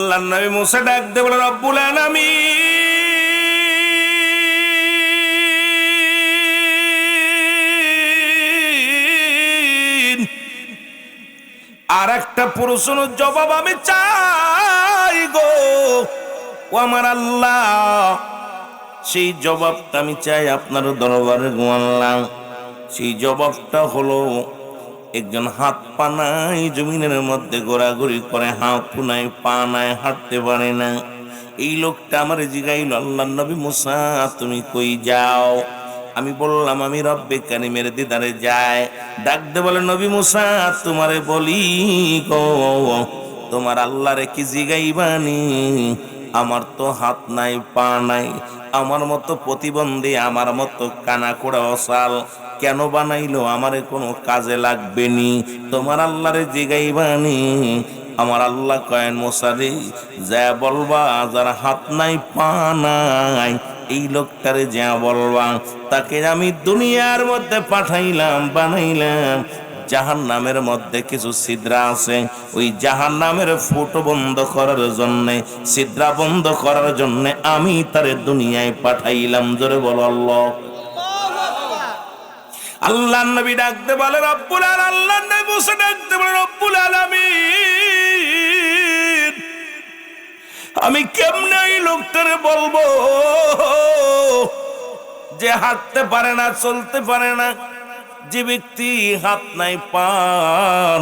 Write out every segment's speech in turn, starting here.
আল্লাহর নবী মুসা ডাক দিয়ে বলে, রব্বুল আলামিন, আর একটা প্রশ্নের জবাব আমি চাই গো ও আমার আল্লাহ। সেই জবাবটা আমি চাই আপনার দরবারে গো আল্লাহ। সেই জবাবটা হলো, একজন হাত পা নাই, জমিনের মধ্যে ঘোরাঘুরি করে, হাত নাই পা নাই, হাঁটতে পারে না। এই লোকটা আমার জিগাইল, আল্লাহর নবী মুসা তুমি কই যাও? আমি বললাম আমি রব্বে কারিমের দিদারে যাই। ডাক দে বলে, নবী মুসা তোমারে বলি গো, তোমার আল্লাহরে কি জিগাইবানি? আমার তো হাত নাই পা নাই, আমার মতো প্রতিবন্ধী, আমার মতো কানা কোড়া অসাল, কেন বানাইলো? আমারে কোনো কাজে লাগবে নি, তোমার আল্লাহরে জিগাইবানি। আমার আল্লাহ কয়েন মুসারে যা বলবা, যার হাত নাই পা নাই এই লোকটারে যা বলবা, তাকে আমি দুনিয়ার মধ্যে পাঠাইলাম, বানাইলাম। জাহান্নামের মধ্যে কিছু ছিদ্রা আছে, ওই জাহান্নামের ফুটো বন্ধ করার জন্যে, ছিদ্রা বন্ধ করার জন্যে আমি তারে দুনিয়ায় পাঠাইলাম। জোরে বলো আল্লাহ। আল্লাহর নবী ডাকতে বলে রব্বুল আলামিন, আল্লাহর নবী মুসা ডাকতে বলে রব্বুল আলামিন, আমি কেমনে এই লোকটারে বলবো যে হাঁটতে পারে না, চলতে পারে না, যে ব্যক্তি হাত নাই পা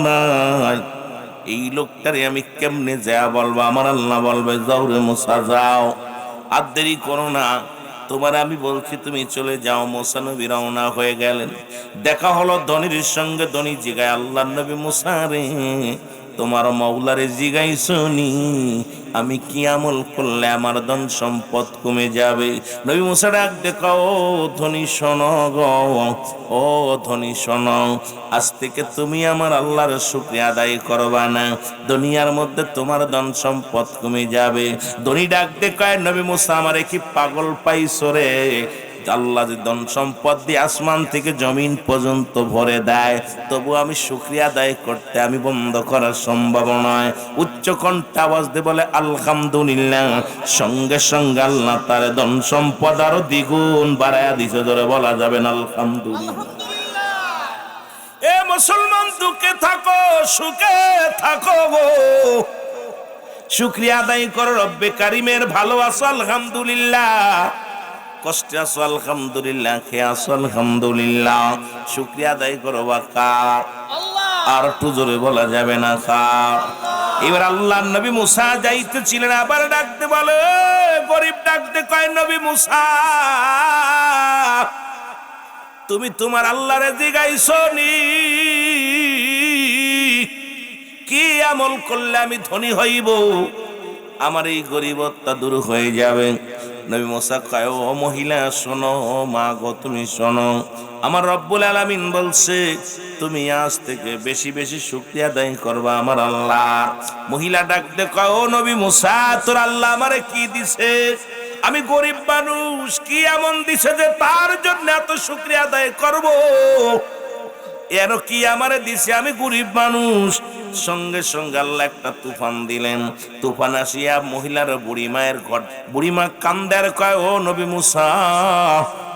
নাই, এই লোকটারে আমি কেমনে যা বলবো? আমার আল্লাহ বলবে, যাও রে মুসা যাও, আর দেরি করো না, তোমার আমি বলছি তুমি চলে যাও। মুসা নবী রওনা হয়ে গেলেন। দেখা হলো ধনীর সঙ্গে। ধনী জিগায়, আল্লাহর নবী মুসা রে, তোমার মাওলারে জিগাইছনি আমি কি আমল করলে আমার ধন সম্পদ কমে যাবে? নবী মুসা ডাক দেখো, ও ধনী শোনো গো, ও ধনী শোনো, আজ থেকে তুমি আমার আল্লাহর শুকরিয়া আদায় করবা না, দুনিয়ার মধ্যে তোমার ধন সম্পদ কমে যাবে। ধনী ডাক দেখো, নবী মুসা আমারে কি পাগল পাইছো রে? আল্লাহ যে ধন সম্পদ দিয়ে আসমান থেকে জমিন পর্যন্ত ভরে দেয়, তবু আমি শুকরিয়া আদায় করতে আমি বন্ধ করা সম্ভব নয়। উচ্চ কণ্ঠে আওয়াজ দিয়ে বলে আলহামদুলিল্লাহ। সঙ্গে সঙ্গে আল্লাহ তার ধন সম্পদ আরো দ্বিগুণ বাড়ায়া দিছে। ধরে বলা যাবে না আলহামদুলিল্লাহ? এ মুসলমান, দুঃখে থাকো সুখে থাকো গো, শুকরিয়া আদায় করো রব্বে কারিমের। ভালো আছো আলহামদুলিল্লাহ, কষ্টে আছো আলহামদুলিল্লাহ, খেয়ে আছো আলহামদুলিল্লাহ, শুকরিয়া আদায় করো কার? আর একটু জোরে বলা যাবে না কার? এবার আল্লাহর নবী মুসা যাইতেছিলেন, আবার ডাকতে বলে, গরিব ডাকতে কয়, নবী মুসা তুমি তোমার আল্লাহরে জিগাইছো নি কি আমল করলে আমি ধনী হইব, আমার এই গরিবত্ব দূর হয়ে যাবে? নবী মুসা কয়, ও মহিলা শোনো, মা গো তুমি শোনো, আমার রব্বুল আলামিন বলছে তুমি আজ থেকে বেশি বেশি শুকরিয়া আদায় করবা আমার আল্লাহ। মহিলা ডাকতে কয়, ও নবী মুসা, তোর আল্লাহ আমারে কি দিছে? আমি গরিব মানুষ, কি এমন দিছে যে তার জন্য এত শুকরিয়া আদায় করব? এর কি আমারে দিছে? আমি গরিব মানুষ। সঙ্গে সঙ্গে আল্লাহ একটা তুফান দিলেন। তুফান আসিয়া মহিলার বুড়ি মায়ের ঘর, বুড়ি মা কান্দার কয়, ও নবী মুসা,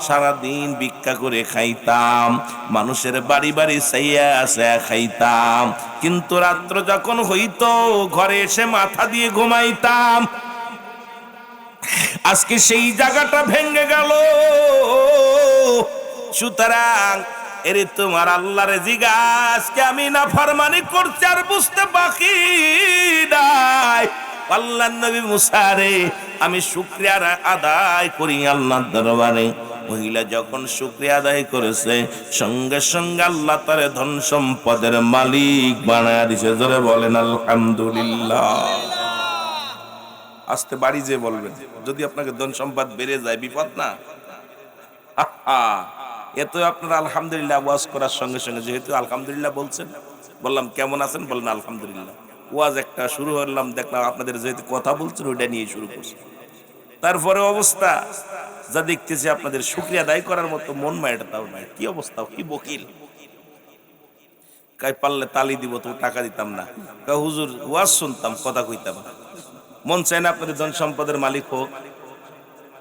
সারাদিন ভিক্ষা করে খাইতাম, মানুষের বাড়ি বাড়ি চাইয়া আসে খাইতাম, কিন্তু রাত্র যখন হইতো ঘরে এসে মাথা দিয়ে ঘুমাইতাম। আজকে সেই জায়গাটা ভেঙে গেল। সুতরাং এরে তোমার আল্লাহরে জিগা, আজকে আমি না ফরমানি করছি আর বুঝতে বাকি নাই। আল্লাহর নবী মুসা রে, আমি শুকরিয়া আদায় করি আল্লাহর দরবারে। মহিলা যখন শুকরিয়া আদায় করেছে, সঙ্গে সঙ্গে আল্লাহ তার ধন সম্পদের মালিক বানায় দিছে। জোরে বলেন আলহামদুলিল্লাহ। আস্তে বাড়ি যে বলবেন, যদি আপনাকে ধন সম্পদ বেড়ে যায় বিপদ না? এত আপনারা আলহামদুলিল্লাহ ওয়াজ করার সঙ্গে সঙ্গে, যেহেতু আলহামদুলিল্লাহ বলছেন, বললাম কেমন আছেন, বললেন আলহামদুলিল্লাহ। ওয়াজ একটা শুরু হলাম, দেখলাম আপনাদের যেহেতু কথা বলছেন ওইটা নিয়ে শুরু করছি। তারপরে অবস্থা যা দেখতেছি, আপনাদের শুকরিয়া আদায় করার মতো মন মায়েটা তাও নাই। কি অবস্থা, কি বকিল! কাই পারলে তালি দিব, তো টাকা দিতাম না। হুজুর ওয়াজ শুনতাম, কথা কইতাম না। মন চায় না আপনাদের ধন সম্পদের মালিক হোক,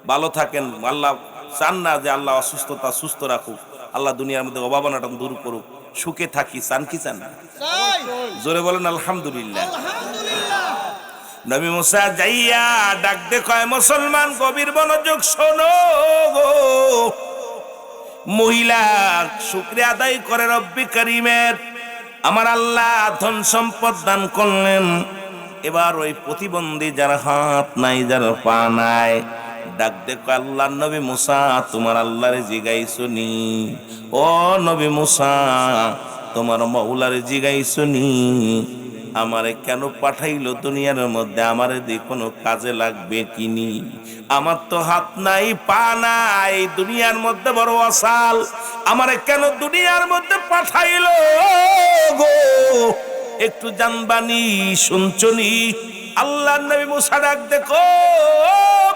ভালো থাকেন। আল্লাহ চান না যে আল্লাহ অসুস্থতা সুস্থ রাখুক, আল্লাহ দুনিয়ার মধ্যে অভাবনাটা দূর করুক, সুখে থাকি, চান কি চান না? জোরে বলেন আলহামদুলিল্লাহ। নবী মুসা যাইয়া ডাক দে কয়, মুসলমান গভীর মনোযোগ শোনো গো। মহিলা শুকরিয়া আদায় করে রব্বি করিমের, আমার আল্লাহ ধন সম্পদ দান করলেন। এবার ওই প্রতিবন্ধী যার হাত নাই, যার পা নাই, ডাক দেখো আল্লাহ নবী মুসা তোমার আল্লাহরে জিগাইছো নি? ও নবী মুসা তোমার মাওলারে জিগাইছো নি আমারে কেন পাঠাইলো দুনিয়ার মধ্যে? আমারে দিয়ে কোনো কাজে লাগবে কিনি? আমার তো হাত নাই পা নাই, দুনিয়ার মধ্যে বড় অসাল, আমারে কেন দুনিয়ার মধ্যে পাঠাইলো গো? একটু জানবানি, শুনছনি? আল্লাহ নবী মুসা ডাক দেখো,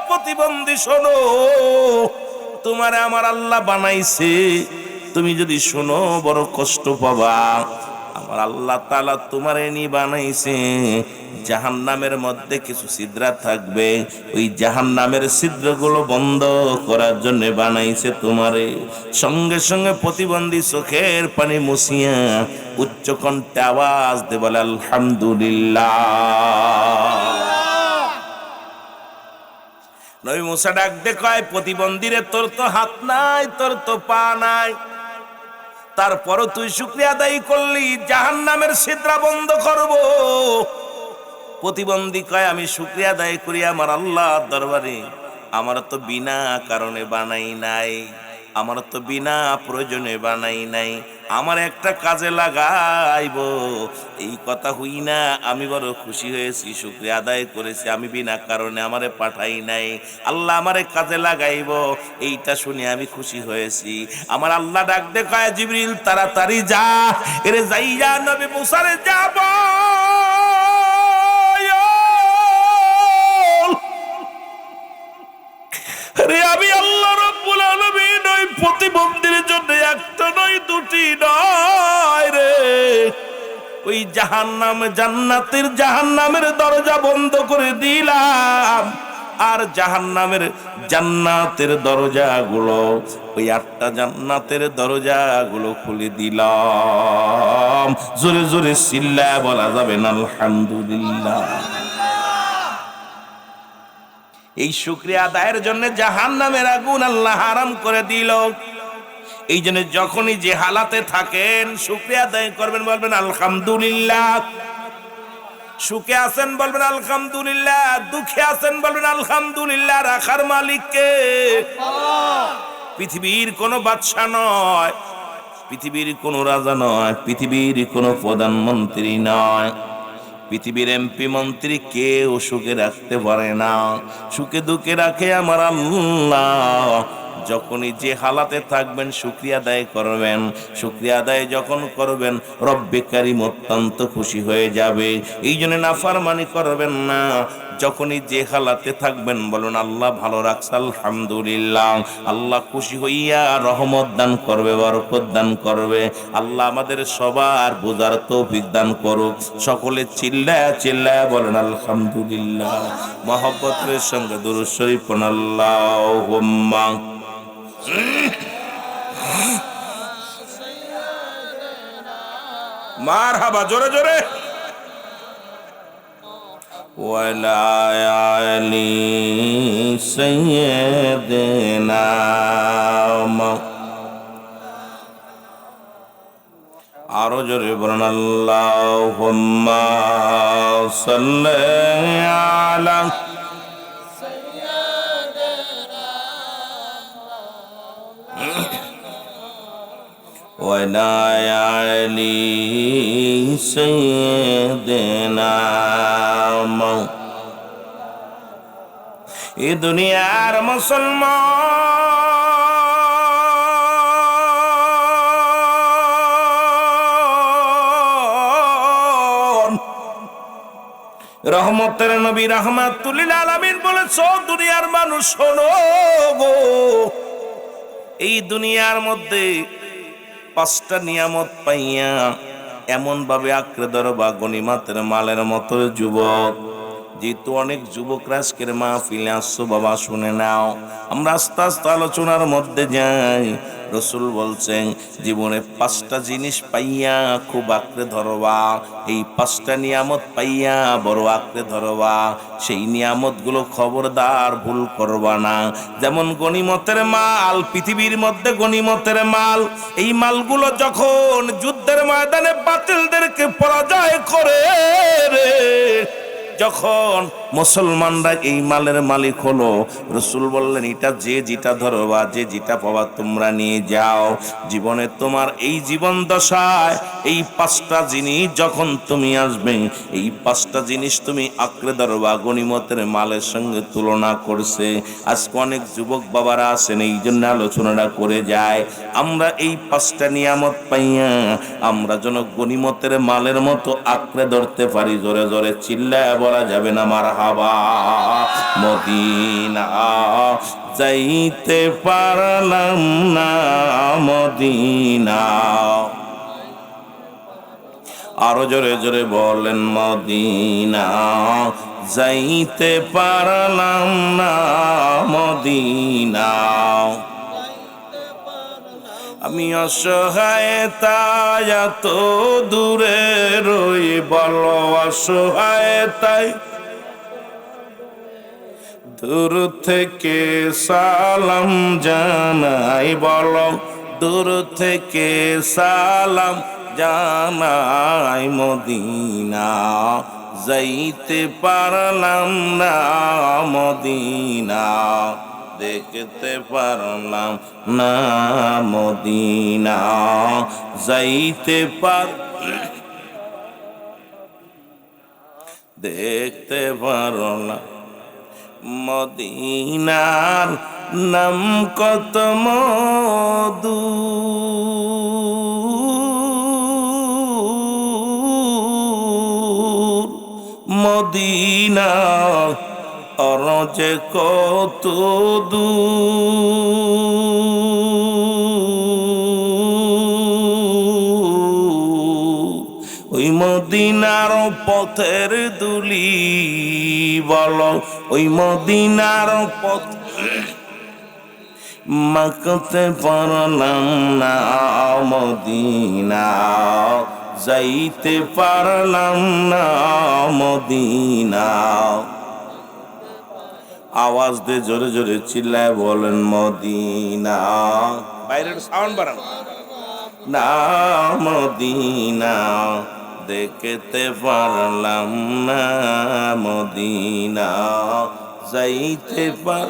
প্রতিবন্ধী শোনো, তোমারে আমার আল্লাহ বানাইছে, তুমি যদি শোনো বড় কষ্ট পাবা। আমার আল্লাহ তাআলা তোমারে নি বানাইছে, জাহান্নামের মধ্যে কিছু ছিদ্র থাকবে, ওই জাহান্নামের ছিদ্রগুলো বন্ধ করার জন্য বানাইছে তোমারে। সঙ্গে সঙ্গে প্রতিবন্ধী চোখের পানি মুছিয়া উচ্চ কণ্ঠে আওয়াজ দে বলে আলহামদুলিল্লাহ। নবী মুসা ডাক দে কয়, প্রতিবন্ধীরে তোর তো হাত নাই, তোর তো পা নাই, তারপরও তুই শুকরিয়া আদায় করলি, জাহান্নামের ছিদ্র বন্ধ করব। প্রতিবন্ধী কয়, আমি শুকরিয়া আদায় করি আমার আল্লাহর দরবারে, আমার তো বিনা কারণে বানাই নাই, আমার তো বিনা প্রয়োজনে বানাই নাই, আমার একটা কাজে লাগাইব, এই কথা হই না আমি বড় খুশি হয়েছি, শুকরিয়া আদায় করেছি, আমি বিনা কারণে আমারে পাঠাই নাই, আল্লাহ আমারে কাজে লাগাইব, এইটা শুনে আমি খুশি হয়েছি। আমার আল্লাহ ডাক দে কয়, জিবরিল তাড়াতাড়ি যা, এরে যাইয়া নবী মুসারে যাব। আমি আল্লাহ রাব্বুল আলামিন ওই প্রতিবন্ধীর জন্য একটা নয়, দুটি নয় রে, ওই জাহান্নাম জাহান্নামের দরজা বন্ধ করে দিলাম, আর জান্নাতের দরজাগুলো, ওই 8টা জান্নাতের দরজাগুলো খুলে দিলাম। জোরে জোরে চিল্লায়া বলা যাবে না আলহামদুলিল্লাহ। এই শুকরিয়া আদায়ের জন্য জাহান্নামের আগুন আল্লাহ হারাম করে দিল। এই জন্য যখনই যে হালাতে থাকেন শুকরিয়া আদায় করবেন, বলবেন আলহামদুলিল্লাহ। সুখে আছেন বলবেন আলহামদুলিল্লাহ, দুঃখে আছেন বলবেন আলহামদুলিল্লাহ। রাখার মালিক কে? পৃথিবীর কোনো বাদশা নয়, পৃথিবীর কোনো রাজা নয়, পৃথিবীর কোনো প্রধানমন্ত্রী নয়, পৃথিবীর এমপি মন্ত্রী কেউ সুখে রাখতে পারে না, সুখে দুঃখে রাখে আমার আল্লাহ। যখনই যে হালাতে থাকবেন শুকরিয়া আদায় করবেন, শুকরিয়া আদায় যখন করবেন রব্বে কারীম অত্যন্ত খুশি হয়ে যাবে। এই জন্য নাফরমানি করবেন না। যখনই যে হালাতে থাকবেন বলুন আল্লাহ ভালো রাখছে আলহামদুলিল্লাহ। আল্লাহ খুশি হইয়া রহমত দান করবে, বরকত দান করবে। আল্লাহ আমাদের সবার বোঝার তৌফিক দান করুক। সকলে চিল্লায়া চিল্লায়া বলেন আলহামদুলিল্লাহ। মহব্বতের সঙ্গে দুরূদ শরীফ পড়ুন আল্লাহুম্মা মারহাবা, জোরে জোরে। ওয়ালা আলি সাইয়্যিদিনা, আরো জোরে বলেন আল্লাহুম্মা সাল্লি আলা ওয়ালা আলি সাইয়্যিদিনা। এ দুনিয়ার মুসলমান, রহমতের নবী রাহমাতুল লিল আলামিন বলেছ, দুনিয়ার মানুষ শোনো গো, এই দুনিয়ার মধ্যে 5টা নিয়ামত পাইয়া এমন ভাবে আঁকড়ে ধরবা গনিমতের মালের মতো যুবক, যেহেতু অনেক যুবকরা আজকের মাহফিলে আসছো বাবা, শুনে নাও। আমরা আস্তে আস্তে আলোচনার মধ্যে যাই। রসুল বলছেন জীবনে 5টা জিনিস পাইয়া খুব আঁকড়ে ধরবা, এই 5টা নিয়ামত পাইয়া বড় আঁকড়ে ধরবা, সেই নিয়ামতগুলো খবরদার ভুল করবা না। যেমন গনিমতের মাল, পৃথিবীর মধ্যে গনিমতের মাল, এই মালগুলো যখন যুদ্ধের ময়দানে বাতিলদেরকে পরাজয় করে রে, যখন মুসলমানরা এই মালের মালিক হলো, রসুল বললেন এটা যে যেটা ধরবা, যে যেটা পাবা তোমরা নিয়ে যাও। জীবনে তোমার এই জীবন দশায় এই 5টা জিনিস যখন তুমি আসবে, এই 5টা জিনিস তুমি আঁকড়ে ধরবা, গনিমতের মালের সঙ্গে তুলনা করছে। আজকে অনেক যুবক বাবারা আছেন, এই জন্য আলোচনাটা করে যায়। আমরা এই 5টা নিয়ামত পাইয়া আমরা যেন গনিমতের মালের মতো আঁকড়ে ধরতে পারি। জোরে জোরে চিল্লায় বলা যাবে না মারহাবা। মদিনা যাইতে পারলাম না, মদিনা। আরো জোরে জোরে বলেন, মদিনা যাইতে পারলাম না, মদিনা। আমি অসহায় তাই এত দূরে রই, বলো অসহায় তাই দূর থেকে সালাম জানাই, বলো দূর থেকে সালাম জানাই। মদিনা যাইতে পারলাম না, মদিনা দেখতে পারলাম না, মদিনা যাইতে দেখতে পারলাম। মদিনার নাম কত মধু, মদিনা অরজে কত ওই মদিনার পথের দুলি, বলো ওই মদিনার পথ মাখতে পারলাম না, মদিনা যাইতে পারলাম না, মদিনা। আওয়াজ দিয়ে জোরে জোরে চিল্লায় বলেন, মদিনা। বাইরের সাউন্ড বাড়ান না, মদিনা দেখতে পারলাম না, মদিনা যাইতে পার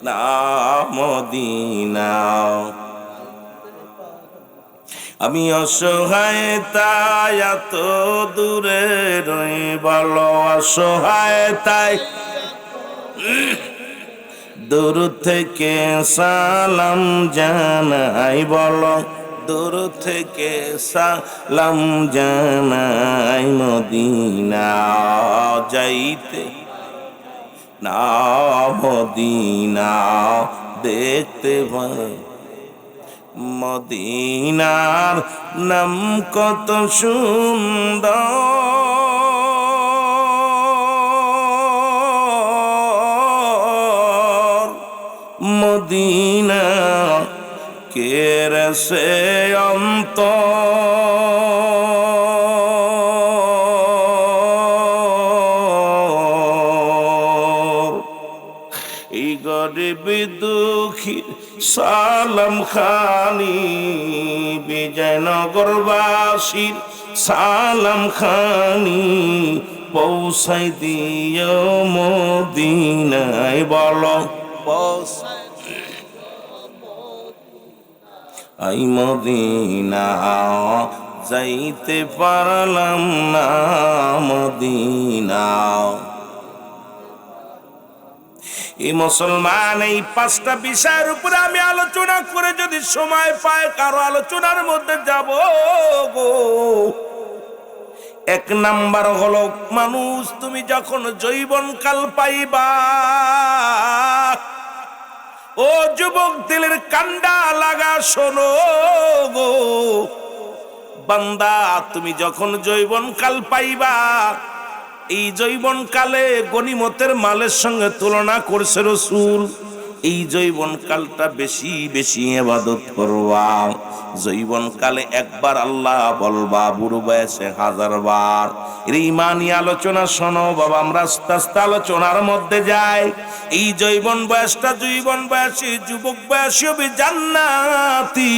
না, মদিনা। আমি অসহায় তাই এত দূরে রই, বলো অসহায় তাই দূর থেকে সালাম জানাই, বলো দূর থেকে সালাম জানাই। মদিনা যাইতে না, মদিনা দেখতে পাই। মদিনার নাম কত সুন্দর, মদিনা কেরসে অন্তর। এই গরিব দুঃখী সালাম খানি, বিজয়নগরবাসীর সালাম খানি পৌঁছাই দিও মদিনায়, বলো আই মদিনা যাইতে পারলাম না, মদিনা। এই মুসলমান, এই 5টা বিষয়ের উপরে আমি আলোচনা করে যদি সময় পাই কারো আলোচনার মধ্যে যাব গো। 1 নাম্বার হলো, মানুষ তুমি যখন যৌবনকাল পাইবা, ও যুবক দিলের কান্ডা লাগা শোনো গো, বান্দা তুমি যখন যৌবনকাল পাইবা, এই যৌবন কালে গনিমতের মালের সঙ্গে তুলনা করছে রাসূল। এই যৌবন কালটা বেশি বেশি ইবাদত করবা। যৌবন কালে একবার আল্লাহ বলবা, বুড়ো বয়সে 1000 বার। এর ইমানি আলোচনা শোনো বাবা, আমরা আস্তে আস্তে আলোচনার মধ্যে যাই। এই যৌবন বয়সটা যৌবন বয়সী যুবক বয়সী হবে জান্নাতি।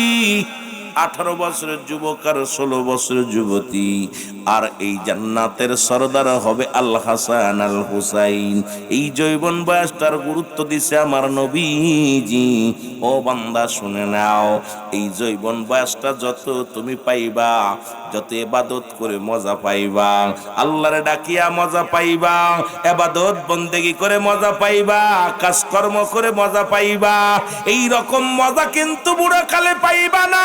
18 বছরের যুবক আর 16 বছরের যুবতী, আর এই জান্নাতের সরদার হবে আল হাসান আল হুসাইন। এই যৌবন বয়সটার গুরুত্ব দিছে আমার নবীজি। ও বান্দা শুনে নাও, এই যৌবন বয়সটা যত তুমি পাইবা, যত ইবাদত করে মজা পাইবা, আল্লাহরে ডাকিয়া মজা পাইবা, ইবাদত বন্দেগি করে মজা পাইবা, কাজকর্ম করে মজা পাইবা, এই রকম মজা কিন্তু বুড়া কালে পাইবা না।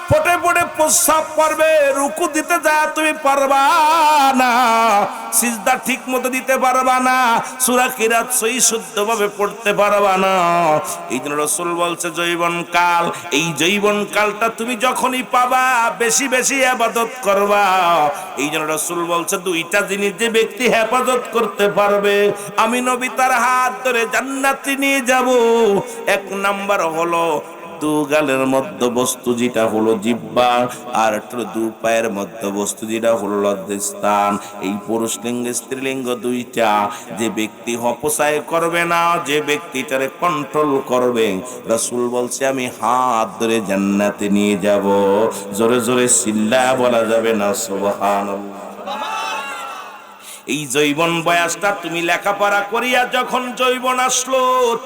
ফটে ফটে প্রস্রাব পড়বে, রুকু দিতে যা তুমি পারবা না, সিজদা ঠিক মতো দিতে পারবা না, সূরা কিরাত সহি শুদ্ধভাবে পড়তে পারবা না। এই জন্য রাসূল বলছে যৌবন কাল, এই যৌবন কালটা তুমি যখনই পাবা বেশি বেশি ইবাদত করবা। এই জন্য রাসূল বলছে দুইটা জিনিস যে ব্যক্তি হেফাজত করতে পারবে, আমি নবী তার হাত ধরে জান্নাতে নিয়ে যাব। এক নাম্বার হলো দু গালের মধ্যবস্তু যেটা হলো জিহ্বা, আর দু পায়ের মধ্যবস্তু যেটা হলো লজ্জাস্থান। এই পুরুষ লিঙ্গ স্ত্রীলিঙ্গ দুইটা যে ব্যক্তি অপচয় করবে না, যে ব্যক্তিটারে কন্ট্রোল করবে, রাসূল বলছে আমি হাত ধরে জান্নাতে নিয়ে যাব। জোরে জোরে চিল্লায়া বলা যাবে না সুবহানাল্লাহ। এই যৌবন বয়সটা তুমি লেখাপড়া করিয়া যখন যৌবন আসলো,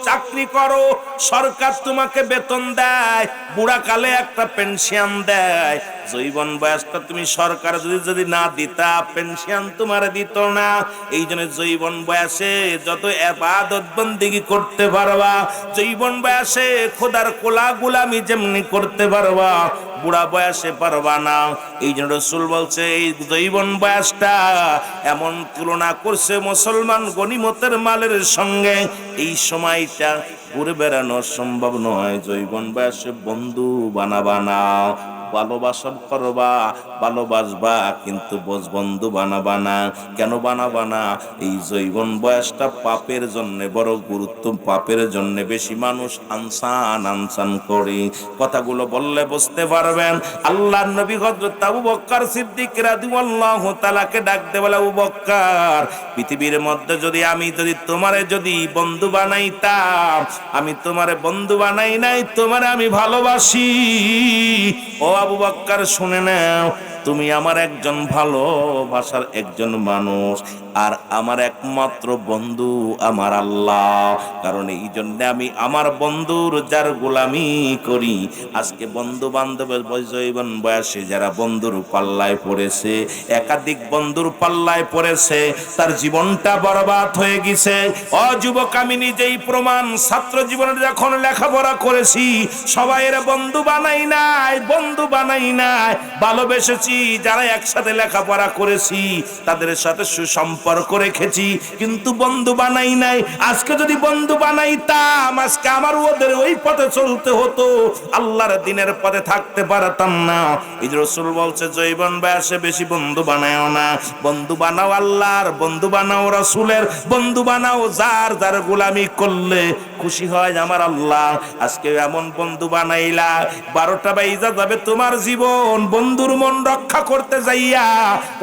চাকরি করো, সরকার তোমাকে বেতন দেয়, বুড়া কালে একটা পেনশন দেয়। যৌবন বয়সটা তুমি সরকার যদি না দিতা, পেনশন তোমার দিত না। এই জন্য যৌবন বয়সে যত ইবাদত বন্দেগি করতে পারবা, যৌবন বয়সে খোদার কোলা গোলামি যেমনি করতে পারবা, বুড়া বয়সে পারবা না। এই জন্য রাসূল বলছে এই যৌবন বয়সটা এমন তুলনা করছে মুসলমান গনিমতের মালের সঙ্গে। এই সময়টা ঘুরে বেড়ানো সম্ভব নয়। যৌবন বয়সে বন্ধু বানাবা না, ভালোবাসা করবা, ভালোবাসবা, কিন্তু বন্ধু বানাবা না। কেন বানাবা না? এই যৌবন বয়সটা পাপের জন্য বড় গুরুত্ব, পাপের জন্য বেশি মানুষ আনসান করে। কথাগুলো বললে বুঝতে পারবেন। আল্লাহর নবী হযরত আবু বকর সিদ্দিক রাদিয়াল্লাহু তাআলাকে ডাকতে বলে, আবু বকর, পৃথিবীর মধ্যে আমি যদি তোমারে বন্ধু বানাইতাম, আমি তোমারে বন্ধু বানাই নাই, তোমারে আমি ভালোবাসি। ও আবু বকর শুনে নাও, তুমি আমার একজন ভালোবাসার একজন মানুষ, আর আমার একমাত্র বন্ধু আমার আল্লাহ। কারণ এই জন্য আমি আমার বন্ধুর যার গোলামি করি। আজকে বন্ধু বান্ধবের যৌবন বয়সে যারা বন্ধুর পাল্লায় পড়েছে, একাধিক বন্ধুর পাল্লায় পড়েছে, তার জীবনটা বরবাদ হয়ে গেছে। ও যুবক, আমি নিজেই প্রমাণ। ছাত্র জীবনে যখন লেখাপড়া করেছি, সবাই এর বন্ধু বানাই নাই, ভালোবেসেছি। যারা একসাথে লেখাপড়া করেছি তাদের সাথে সুসম্পর্ক রেখেছি, কিন্তু বন্ধু বানাই নাই। আজকে যদি বন্ধু বানাইতাম, আজকে আমার ওদের ওই পথে চলতে হতো, আল্লাহর দ্বীনের পথে থাকতে পারতাম না। এই রাসূল বলছে যৌবন বয়সে বেশি বন্ধু বানাও না। বন্ধু বানাও আল্লাহর, বন্ধু বানাও রাসূলের, বন্ধু বানাও যার গোলামি করলে খুশি হয় আমার আল্লাহ। আজকে এমন বন্ধু বানাইলা, 12টা বাইজা যাবে তোমার জীবন। বন্ধুর মন রক্ষা করতে যাইয়া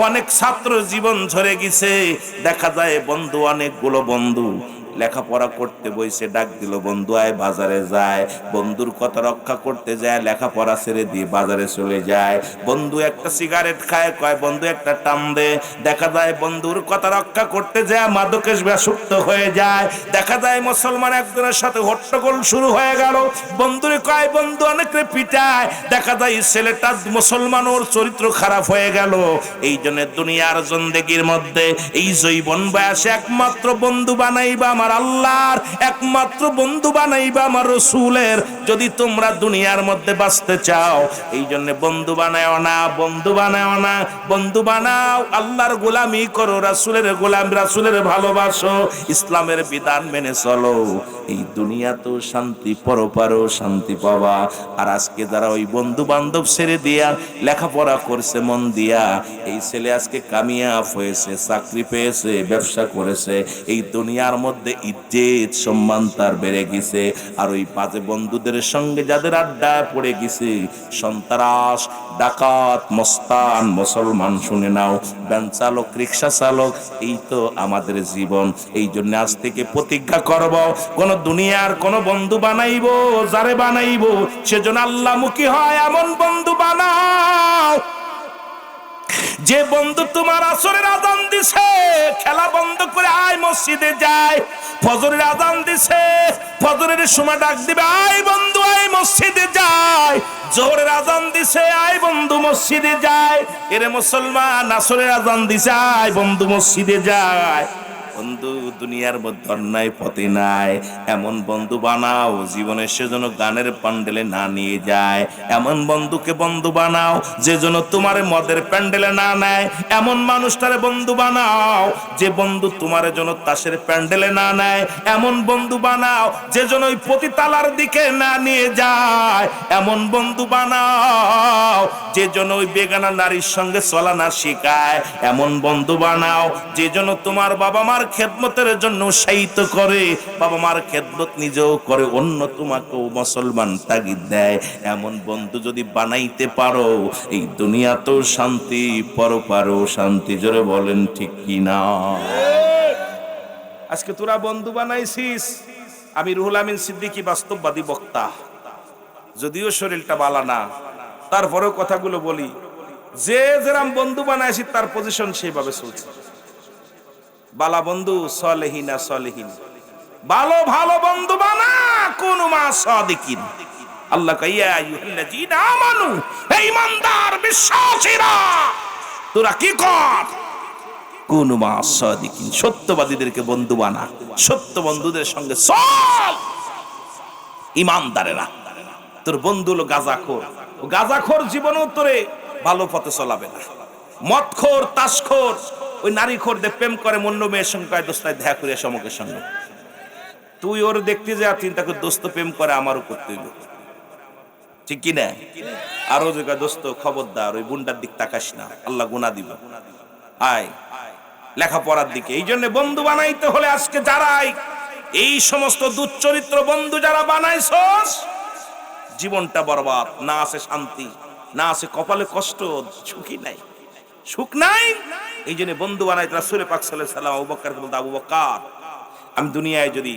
অনেক ছাত্র জীবন ঝরে গেছে। দেখা যায় বন্ধু, অনেকগুলো বন্ধু লেখাপড়া করতে বইছে, ডাক দিল বন্ধু আয় বাজারে যায়, বন্ধুর কথা রক্ষা করতে যায়, লেখাপড়া ছেড়ে দিয়ে বাজারে চলে যায়। বন্ধু একটা সিগারেট খায়, কয় বন্ধু একটা টান দে। দেখা যায় বন্ধুর কথা রক্ষা করতে যায় মাদকে আসক্ত হয়ে যায়। দেখা যায় মুসলমান একজনের সাথে হট্টগোল শুরু হয়ে গেল, বন্ধুরে কয় বন্ধু অনেকরে পিটায়। দেখা যায় ছেলেটা মুসলমান, ওর চরিত্র খারাপ হয়ে গেল। এই জন্য দুনিয়ার জিন্দেগির মধ্যে এই যৌবন বয়সে একমাত্র বন্ধু বানাইবা আমার আল্লাহর একমাত্র বন্ধু বানাইবা আমার রাসূলের, যদি তোমরা দুনিয়ার মধ্যে বাঁচতে চাও। এই জন্য বন্ধু বানাও না, বন্ধু বানাও না, বন্ধু বানাও আল্লাহর গোলামি করো, রাসূলের গোলাম, রাসূলের ভালোবাসো, ইসলামের বিধান মেনে চলো। এই দুনিয়া তো শান্তি, পরপারও শান্তি পাবা। আর আজকে যারা ওই বন্ধু বান্ধব ছেড়ে দিয়া লেখাপড়া করছে মন দিয়া, এই ছেলে আজকে কামিয়াব হয়েছে, চাকরি পেয়েছে, ব্যবসা করেছে, এই দুনিয়ার মধ্যে ইজ্জত সম্মান তার বেড়ে গেছে। আর ওই বাজে বন্ধুদের সঙ্গে যাদের আড্ডা পড়ে গেছে, সন্ত্রাস, ডাকাত, মস্তান, মুসলমান, শুনে নাও, ভ্যান চালক, রিক্সা চালক, এই তো আমাদের জীবন। এই জন্য আজ থেকে প্রতিজ্ঞা করব, কোন দুনিয়ার কোন বন্ধু বানাইবো, যারে বানাইবো সেজন্য আল্লাহমুখী হয় এমন বন্ধু বানাও। যে বন্ধু তোমার আসরের আজান দিছে, খেলা বন্ধ করে আয় মসজিদে যায়, ফজরের আজান দিছে, ফজরের সময় ডাক দিবে, আয় বন্ধু আয় মসজিদে যায়, জোহরের আজান দিছে, আয় বন্ধু মসজিদে যায়, এরে মুসলমান আসরের আজান দিছে, আয় বন্ধু মসজিদে যায়। বন্ধু দুনিয়ার মধ্যে অন্যায় পথে নাই, এমন বন্ধু বানাও জীবনের সেজন্য গানের প্যান্ডেলে না নিয়ে যায়। এমন বন্ধুকে বন্ধু বানাও যে জন্য তোমার মদের প্যান্ডেলে না নেয়। এমন মানুষটারে বন্ধু বানাও যে বন্ধু তোমার জন্য তাসের প্যান্ডেলে না নেয়। এমন বন্ধু বানাও যে জন্য ওই পতিতালার দিকে না নিয়ে যায়। এমন বন্ধু বানাও যে জন্য ওই বেগানা নারীর সঙ্গে চলা না শেখায়। এমন বন্ধু বানাও যে জন্য তোমার বাবা মার খেদমতের জন্য উৎসাহিত করে, বাবা মার খেদমত নিজেও করে, অন্য তোমাকেও মুসলমান তাগিদ দেয়। এমন বন্ধু যদি বানাইতে পারো, এই দুনিয়া তো শান্তি, পরপারও শান্তি। জোরে বলেন ঠিক কি না? আজকে তোরা বন্ধু বানাইছিস। আমি রুহুল আমিন সিদ্দিকী বাস্তববাদী বক্তা, যদিও শরীরটা বালা না, তারপরেও কথাগুলো বলি। যে যেরাম বন্ধু বানাইছি তার পজিশন সেইভাবে চলছে। বালা বন্ধু সলেহিনা সলেহিন, ভালো ভালো বন্ধু বানা, কোন মা সাদিকিন। আল্লাহ কাইয়া আইয়ুহাল্লাযীনা আমানু, হে ঈমানদার বিশ্বাসীরা, তোরা কি কর, কোন মা সাদিকিন, সত্যবাদীদেরকে বন্ধু বানা, সত্য বন্ধুদের সঙ্গে চল। ঈমানদারেরা, তোর বন্ধু হলো গাঁজাখোর, ও গাঁজাখোর জীবনেও তোরে ভালো পথে চলাবে না। মদখোর, তাসখোর, ওই নারী খোরদের প্রেম করে, মন্য মেয়ের সঙ্গে দোস্তায় দেখা করে সমকের সঙ্গে, তুই ওর দেখতে যা, চিন্তা করে দোস্ত প্রেম করে আমারও করতে হইল, ঠিক কি না? আরো যে দোস্ত খবরদার ওই বুন্ডার দিক তাকাস না, আল্লাহ গুনাহ দিব। আয় লেখাপড়ার দিকে। এই জন্য বন্ধু বানাইতে হলে আজকে যারাই এই সমস্ত দুশ্চরিত্র বন্ধু যারা বানাইছস, জীবনটা বরবাদ। না আছে শান্তি, না আছে কপালে কষ্ট, সুখী নাই, সুখ নাই। এই জন্য বন্ধু বানাইতে রাসূল পাক সাল্লাল্লাহু আলাইহি ওয়াসাল্লাম আবু বকরকে বলতো, আবু বকর, আমি দুনিয়ায় যদি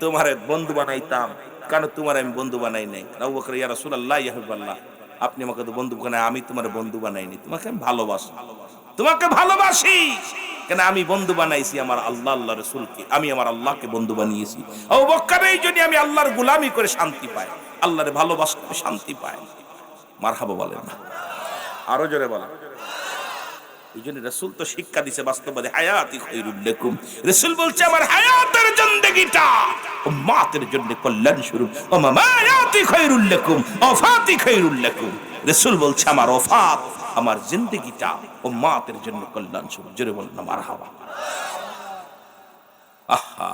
তোমার বন্ধু বানাইতাম, কেন তোমার আমি বন্ধু বানাই নাই? আবু বকর, ইয়া রাসূলুল্লাহ ইয়া হাবিবাল্লাহ, আপনি আমাকে তো বন্ধু বানাই, আমি তোমার বন্ধু বানাইনি, তোমাকে আমি ভালোবাসি, তোমাকে ভালোবাসি। কেন আমি বন্ধু বানাইছি আমার আল্লাহ, আল্লাহ রাসূলকে, আমি আমার আল্লাহকে বন্ধু বানিয়েছি। আবু বকর, এই জন্য আমি আল্লাহর গোলামি করে শান্তি পাই, আল্লাহরে ভালোবাসতে শান্তি পাই। মারহাবা বলেন না? আরো জোরে বলেন। এই জন্য রাসূল তো শিক্ষা দিছে বাস্তববাদী, হায়াতি খায়রুল লাকুম। রাসূল বলছে আমার হায়াতের জিন্দেগিটা উম্মতের জন্য কল্যাণ স্বরূপ, ও মামায়াতি খায়রুল লাকুম ওয়াফাতি খায়রুল লাকুম। রাসূল বলছে আমার ওফাত, আমার জিন্দেগিটা উম্মতের জন্য কল্যাণ স্বরূপ। জোরে বলেন না মারহাবা। আহা,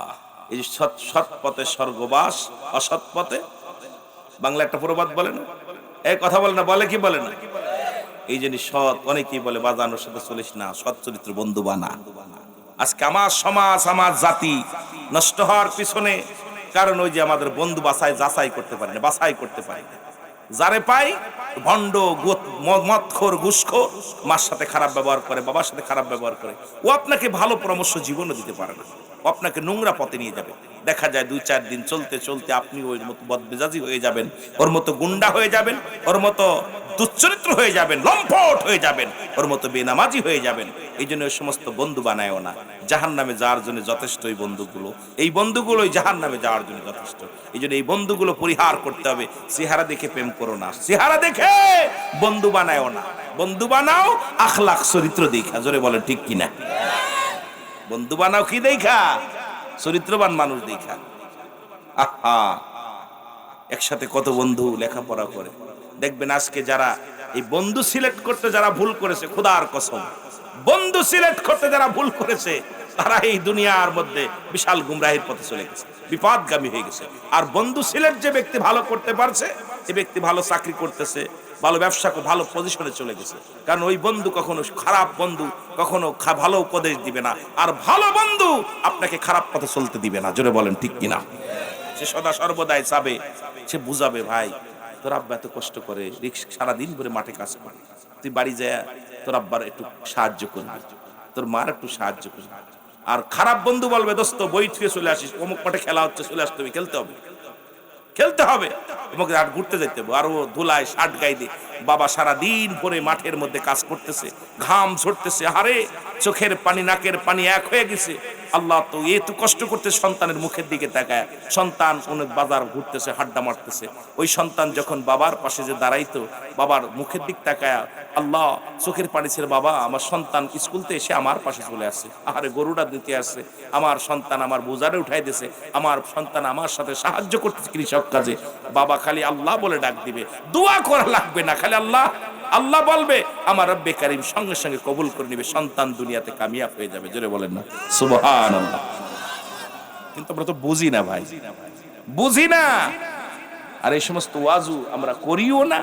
এই সৎ পথে স্বর্গবাস, অসৎ পথে, বাংলা একটা প্রবাদ বলে না, এই কথা বলে না, বলে কি বলে না? এই জন্য সৎ, অনেকেই বলে বাজানোর সাথে চলিস না, সৎ চরিত্র বন্ধু বানা। আজকে আমার সমাজ, আমার জাতি নষ্ট হওয়ার পিছনে কারণ ওই যে আমাদের বন্ধু যাচাই করতে পারে না, বাছাই করতে পারে না। যারে পাই ভণ্ড, মদখোর, ঘুষখোর, মার সাথে খারাপ ব্যবহার করে, বাবার সাথে খারাপ ব্যবহার করে, ও আপনাকে ভালো পরামর্শ জীবনও দিতে পারে না, ও আপনাকে নোংরা পথে নিয়ে যাবে। দেখা যায় 2-4 দিন চলতে চলতে আপনি ওই মতো বদমেজাজি হয়ে যাবেন, ওর মতো গুন্ডা হয়ে যাবেন, ওর মতো দুশ্চরিত্র হয়ে যাবেন, লম্পট হয়ে যাবেন, ওর মতো বেনামাজি হয়ে যাবেন। এই জন্য ওই সমস্ত বন্ধু বানায়ও না। জাহান্নামে যাওয়ার জন্য যথেষ্ট এই বন্ধুগুলো, এই বন্ধুগুলোই জাহান্নামে যাওয়ার জন্য যথেষ্ট। এই জন্য এই বন্ধুগুলো পরিহার করতে হবে। চেহারা দেখে প্রেম করো না, চেহারা দেখে বন্ধু বানায়ও না। বন্ধু বানাও আখলাক, চরিত্র দেখা। জোরে বলেন ঠিক কিনা? বন্ধু বানাও কি দেখা? চরিত্রবান মানুষ দেখা। আহা, একসাথে কত বন্ধু লেখাপড়া করে। দেখবেন আজকে যারা এই বন্ধু সিলেক্ট করতে যারা ভুল করেছে, খোদার কসম, বন্ধু সিলেক্ট করতে যারা ভুল করেছে তারা এই দুনিয়ার মধ্যে বিশাল গুমরাহির পথে চলে গেছে, বিপদগামী হয়ে গেছে। আর বন্ধু সিলেক্ট যে ব্যক্তি ভালো করতে পারছে, সে ব্যক্তি ভালো চাকরি করতেছে, ভালো ব্যবসা, ভালো পজিশনে চলে গেছে। কারণ ওই বন্ধু কখনো, খারাপ বন্ধু কখনো ভালো উপদেশ দিবে না, আর ভালো বন্ধু আপনাকে খারাপ পথে চলতে দিবে না। জোরে বলেন ঠিক কিনা? সে সদা সর্বদাই চাবে, সে বুঝাবে, ভাই তোর আব্বা এত কষ্ট করে, সারাদিন ধরে মাঠে কাজ করে, তুই বাড়ি যায় তোর আব্বার একটু সাহায্য করবি, তোর মার একটু সাহায্য করবি। আর খারাপ বন্ধু বলবে, দোস্ত বই থুয়ে চলে আসিস, অমুক মাঠে খেলা হচ্ছে, চলে আসতে হবে, খেলতে হবে, খেলতে হবে, তোমাকে আর ঘুরতে যেতে হবে। আর ও ধুলায় শার্ট গায়ে দিয়ে বাবা সারাদিন ভরে মাঠের মধ্যে কাজ করতেছে, ঘাম ঝরতেছে, হারে চোখের পানি নাকের পানি এক হয়ে গেছে। আল্লাহ তো এত কষ্ট করতে সন্তানের মুখের দিকে তাকায়, সন্তান অনেক বাজার ঘুরতেছে, হাড্ডা মারতেছে, ওই সন্তান যখন বাবার পাশে যে দাঁড়াইতো, বাবার মুখের দিক তাকায় আল্লাহ চোখের পানি ছেড়ে, বাবা আমার সন্তান স্কুলতে এসে আমার পাশে চলে আসছে, আহারে গরুটা দিতে আসছে, আমার সন্তান আমার বোঝারে উঠাই দিয়েছে, আমার সন্তান আমার সাথে সাহায্য করতেছে কৃষক কাজে। বাবা খালি আল্লাহ বলে ডাক দিবে, দোয়া করা লাগবে না, খালি আল্লাহ আল্লাহ বলবে, আমার রব্বে কারীম সঙ্গে সঙ্গে কবুল করে নিবে, সন্তান দুনিয়াতে কামিয়াব হয়ে যাবে। জোরে বলেন না সুবহানাল্লাহ। কিন্তু আমরা তো বুঝি না ভাই, বুঝি না। আর এই সমস্ত ওয়াজু আমরা করিও না,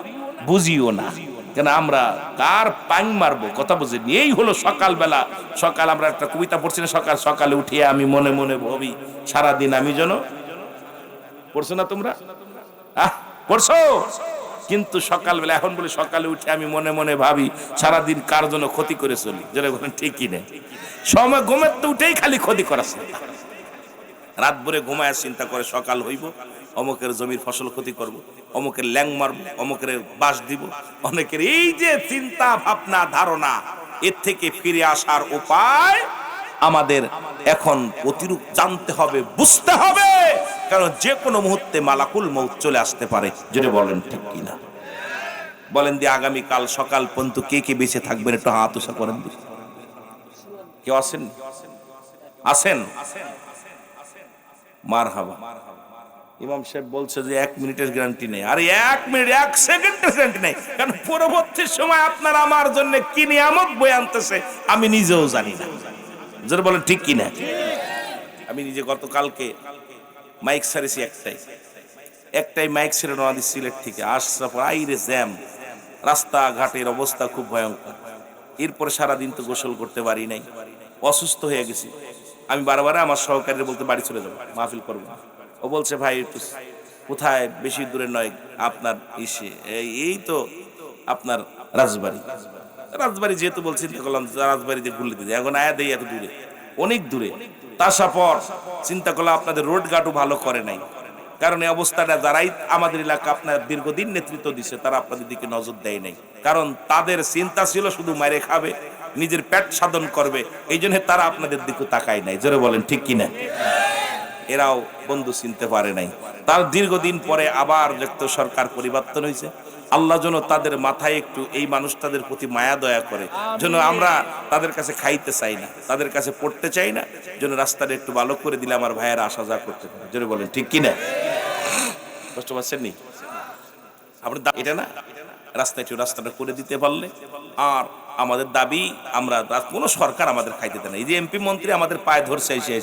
বুঝিও না, কেন আমরা কার পাং মারবো কথা বুঝিনি। এই হলো সকালবেলা, সকাল আমরা একটা কবিতা পড়ছি না, সকাল সকালে উঠিয়ে আমি মনে মনে ভাবি সারাদিন আমি যেন, পড়ছো না তোমরা? পড়ছো? কিন্তু সকালবেলা এখন বলে সকালে উঠে আমি মনে মনে ভাবি সারাদিন কার জন্য ক্ষতি করে চলি। যারা বলেন ঠিকই নেই, সময় ঘুমের তো উঠেই খালি ক্ষতি করাছে, রাত ভরে ঘুমায় চিন্তা করে সকাল হইব, অমুকের জমির ফসল ক্ষতি করব, অমুকের ল্যাং মারব, অমুকের বাস দিব। অনেকের এই যে চিন্তা ভাবনা ধারণা, এর থেকে ফিরে আসার উপায় আমাদের এখন অতিরিক্ত জানতে হবে, বুঝতে হবে, কারণ যে কোনো মুহূর্তে মালাকুল মউত চলে আসতে পারে। যদি বলেন ঠিক কিনা? বলেন দিয়ে আগামীকাল সকাল পর্যন্ত কে কে বেঁচে থাকবেন একটু হাত উঁচা করেন। কেউ আছেন? আছেন? মারহাবা। ইমাম সাহেব বলছে যে 1 মিনিটের গ্যারান্টি নেই। আরে 1 মিনিট 1 সেকেন্ডের গ্যারান্টি নেই, কারণ পরবর্তী সময় আপনার আমার জন্য কি নিয়ামত বয়ে আনতেছে আমি নিজেও জানি না। যারা বলেন ঠিক কিনা? আমি নিজে গতকালকে মাইক সারিছি, একটাই মাইক ছেড়ে নেওয়া দিচ্ছি সিলেট থেকে আসার পর, আইরে জ্যাম, রাস্তাঘাটের অবস্থা খুব ভয়ঙ্কর। এরপরে সারাদিন তো গোসল করতে পারি নাই, অসুস্থ হয়ে গেছি। আমি বারবার আমার সহকারীরা বলতে বাড়ি চলে যাবো, মাহফিল করবো। ও বলছে ভাই একটু কোথায়, বেশি দূরে নয়, আপনার ইসে এই তো আপনার রাজবাড়ি যেহেতু বলছি, চিন্তা করলাম রাজবাড়িতে ঘুরলে দিতে, এখন আয়া দেই এত দূরে, অনেক দূরে। তারপর চিন্তা করলাম আপনাদের রোড গার্ডও ভালো করে নাই, কারণ এই অবস্থাটা যারাই আমাদের এলাকা আপনার দীর্ঘদিন নেতৃত্ব দিছে তারা আপনাদের দিকে নজর দেয় নাই, কারণ তাদের চিন্তা ছিল শুধু মারে খাবে, নিজের পেট সাধন করবে, এই জন্য তারা আপনাদের দিকে তাকায় নাই। জোরে বলেন ঠিক কিনা? এরাও বন্ধু চিনতে পারে নাই। তার দীর্ঘদিন পরে আবার দেখতো সরকার পরিবর্তন হয়েছে, আল্লাহ যেন তাদের মাথায় একটু এই মানুষটাদের প্রতি মায়া দয়া করে, যেন আমরা তাদের কাছে খাইতে চাই না, তাদের কাছে পড়তে চাই না, যেন রাস্তাটা একটু ভালো করে দিলে আমার ভাইয়েরা আসা যা করতে পারে। জোরে বলেন ঠিক কিনা? কষ্ট পাচ্ছেন নি? আপনার এটা না, রাস্তাটা করে দিতে পারলে। আর আমাদের দাবি, আমরা কোনো সরকার আমাদের খাইতে দেয় না। এই যে এমপি মন্ত্রী আমাদের পায়ে ধরছে, এসে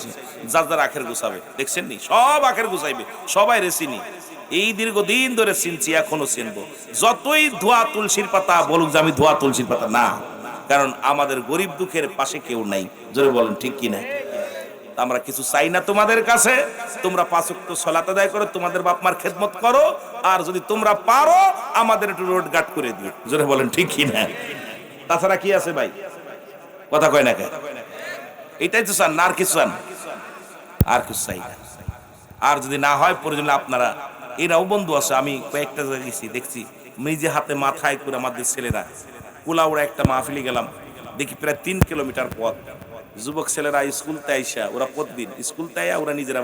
যার আখের গুছাবে, দেখছেন নি? সব আখের গুছাইবে, সবাই রেসিনি। এই দীর্ঘদিন ধরে চিনছি, এখনো চিনবো, যতই ধোয়া তুলসীর পাতা বলুক যে আমি ধোয়া তুলসীর পাতা না, কারণ আমাদের গরিব দুঃখের পাশে কেউ নাই। জোরে বলেন ঠিক কিনা? আমরা কিছু চাই না তোমাদের কাছে, তোমরা 5 ওয়াক্ত সালাত আদায় করো, তোমাদের বাপ মার খেদমত করো, আর যদি তোমরা পারো আমাদের একটু রোড গার্ড করে দিও। জোরে বলেন ঠিক কিনা? তাছাড়া কি আছে ভাই? কথা কয় না কেন? এটাই তো চান না, আর কিছু চান? আর কিছু চাই না। আর যদি না হয় প্রয়োজন আপনারা, এরাও বন্ধু আছে, আমি কয়েকটা জায়গায় গেছি, দেখছি নিজে হাতে মাথায় করে আমাদের ছেলেরা কুলাউড়া একটা মাহফিলে গেলাম, দেখি প্রায় 3 কিলোমিটার পথ, যুবক ছেলেরা স্কুলতে আইসা, ওরা প্রতিদিন স্কুলতে আইয়া ওরা নিজেরা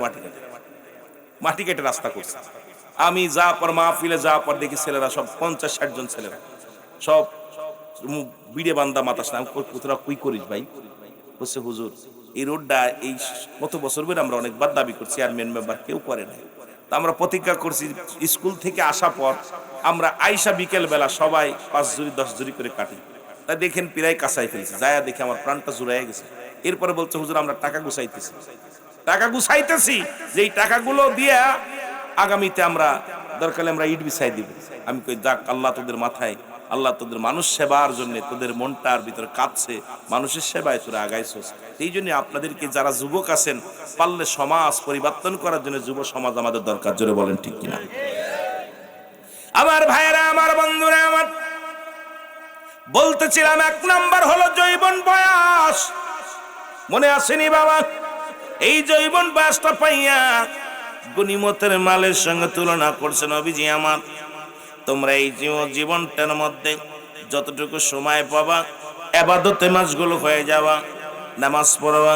মাটি কেটে রাস্তা করছে। আমি যা পর মাহফিলে যা পর দেখি ছেলেরা সব 50-60 জন ছেলেরা সব বিড়ে বান্দা মাতাস না। তোরা কুই করিস ভাই? বলছে হুজুর এই রোডটা এই কত বছর ধরে আমরা অনেকবার দাবি করছি, চেয়ারম্যান মেম্বার কেউ করে নাই। তা আমরা প্রতিজ্ঞা করছি স্কুল থেকে আসা পর আমরা আইসা বিকেল বেলা সবাই 5 জুড়ি 10 জুড়ি করে কাটি। তাই দেখেন প্রায় কাঁচাই ফেলছি, যায়া দেখে আমার প্রাণটা জুড়াইয়া গেছে। এরপরে বলছে হুজুর আমরা টাকা গুছাইতেছি যে এই টাকাগুলো দিয়া আগামীতে আমরা দরকারে আমরা ইট বিছাই দিব। আমি কই যাক, আল্লাহ তোদের মাথায়, আল্লাহ তোদের মানুষ সেবার জন্য তোদের মনটার ভিতরে কাঁদছে, মানুষের সেবায় তোরা আগাইছস। এই জন্য আপনাদেরকে যারা যুবক আছেন পারলে সমাজ পরিবর্তন করার জন্য যুব সমাজ আমাদের দরকার। জোরে বলেন ঠিক কিনা? আমার ভাইয়েরা, আমার বন্ধুরা, আমার বলতেছিলাম 1 নাম্বার হলো যৌবন বয়স। মনে আসেনি বাবা? এই যৌবন বয়সটা পাইয়া গনিমতের মালের সঙ্গে তুলনা করছে নবীজি আমার। তোমরা এই জীবনটার মধ্যে যতটুকু সময় পাবা ইবাদতে মাসগুলো হয়ে যাবা, নামাজ পড়বা,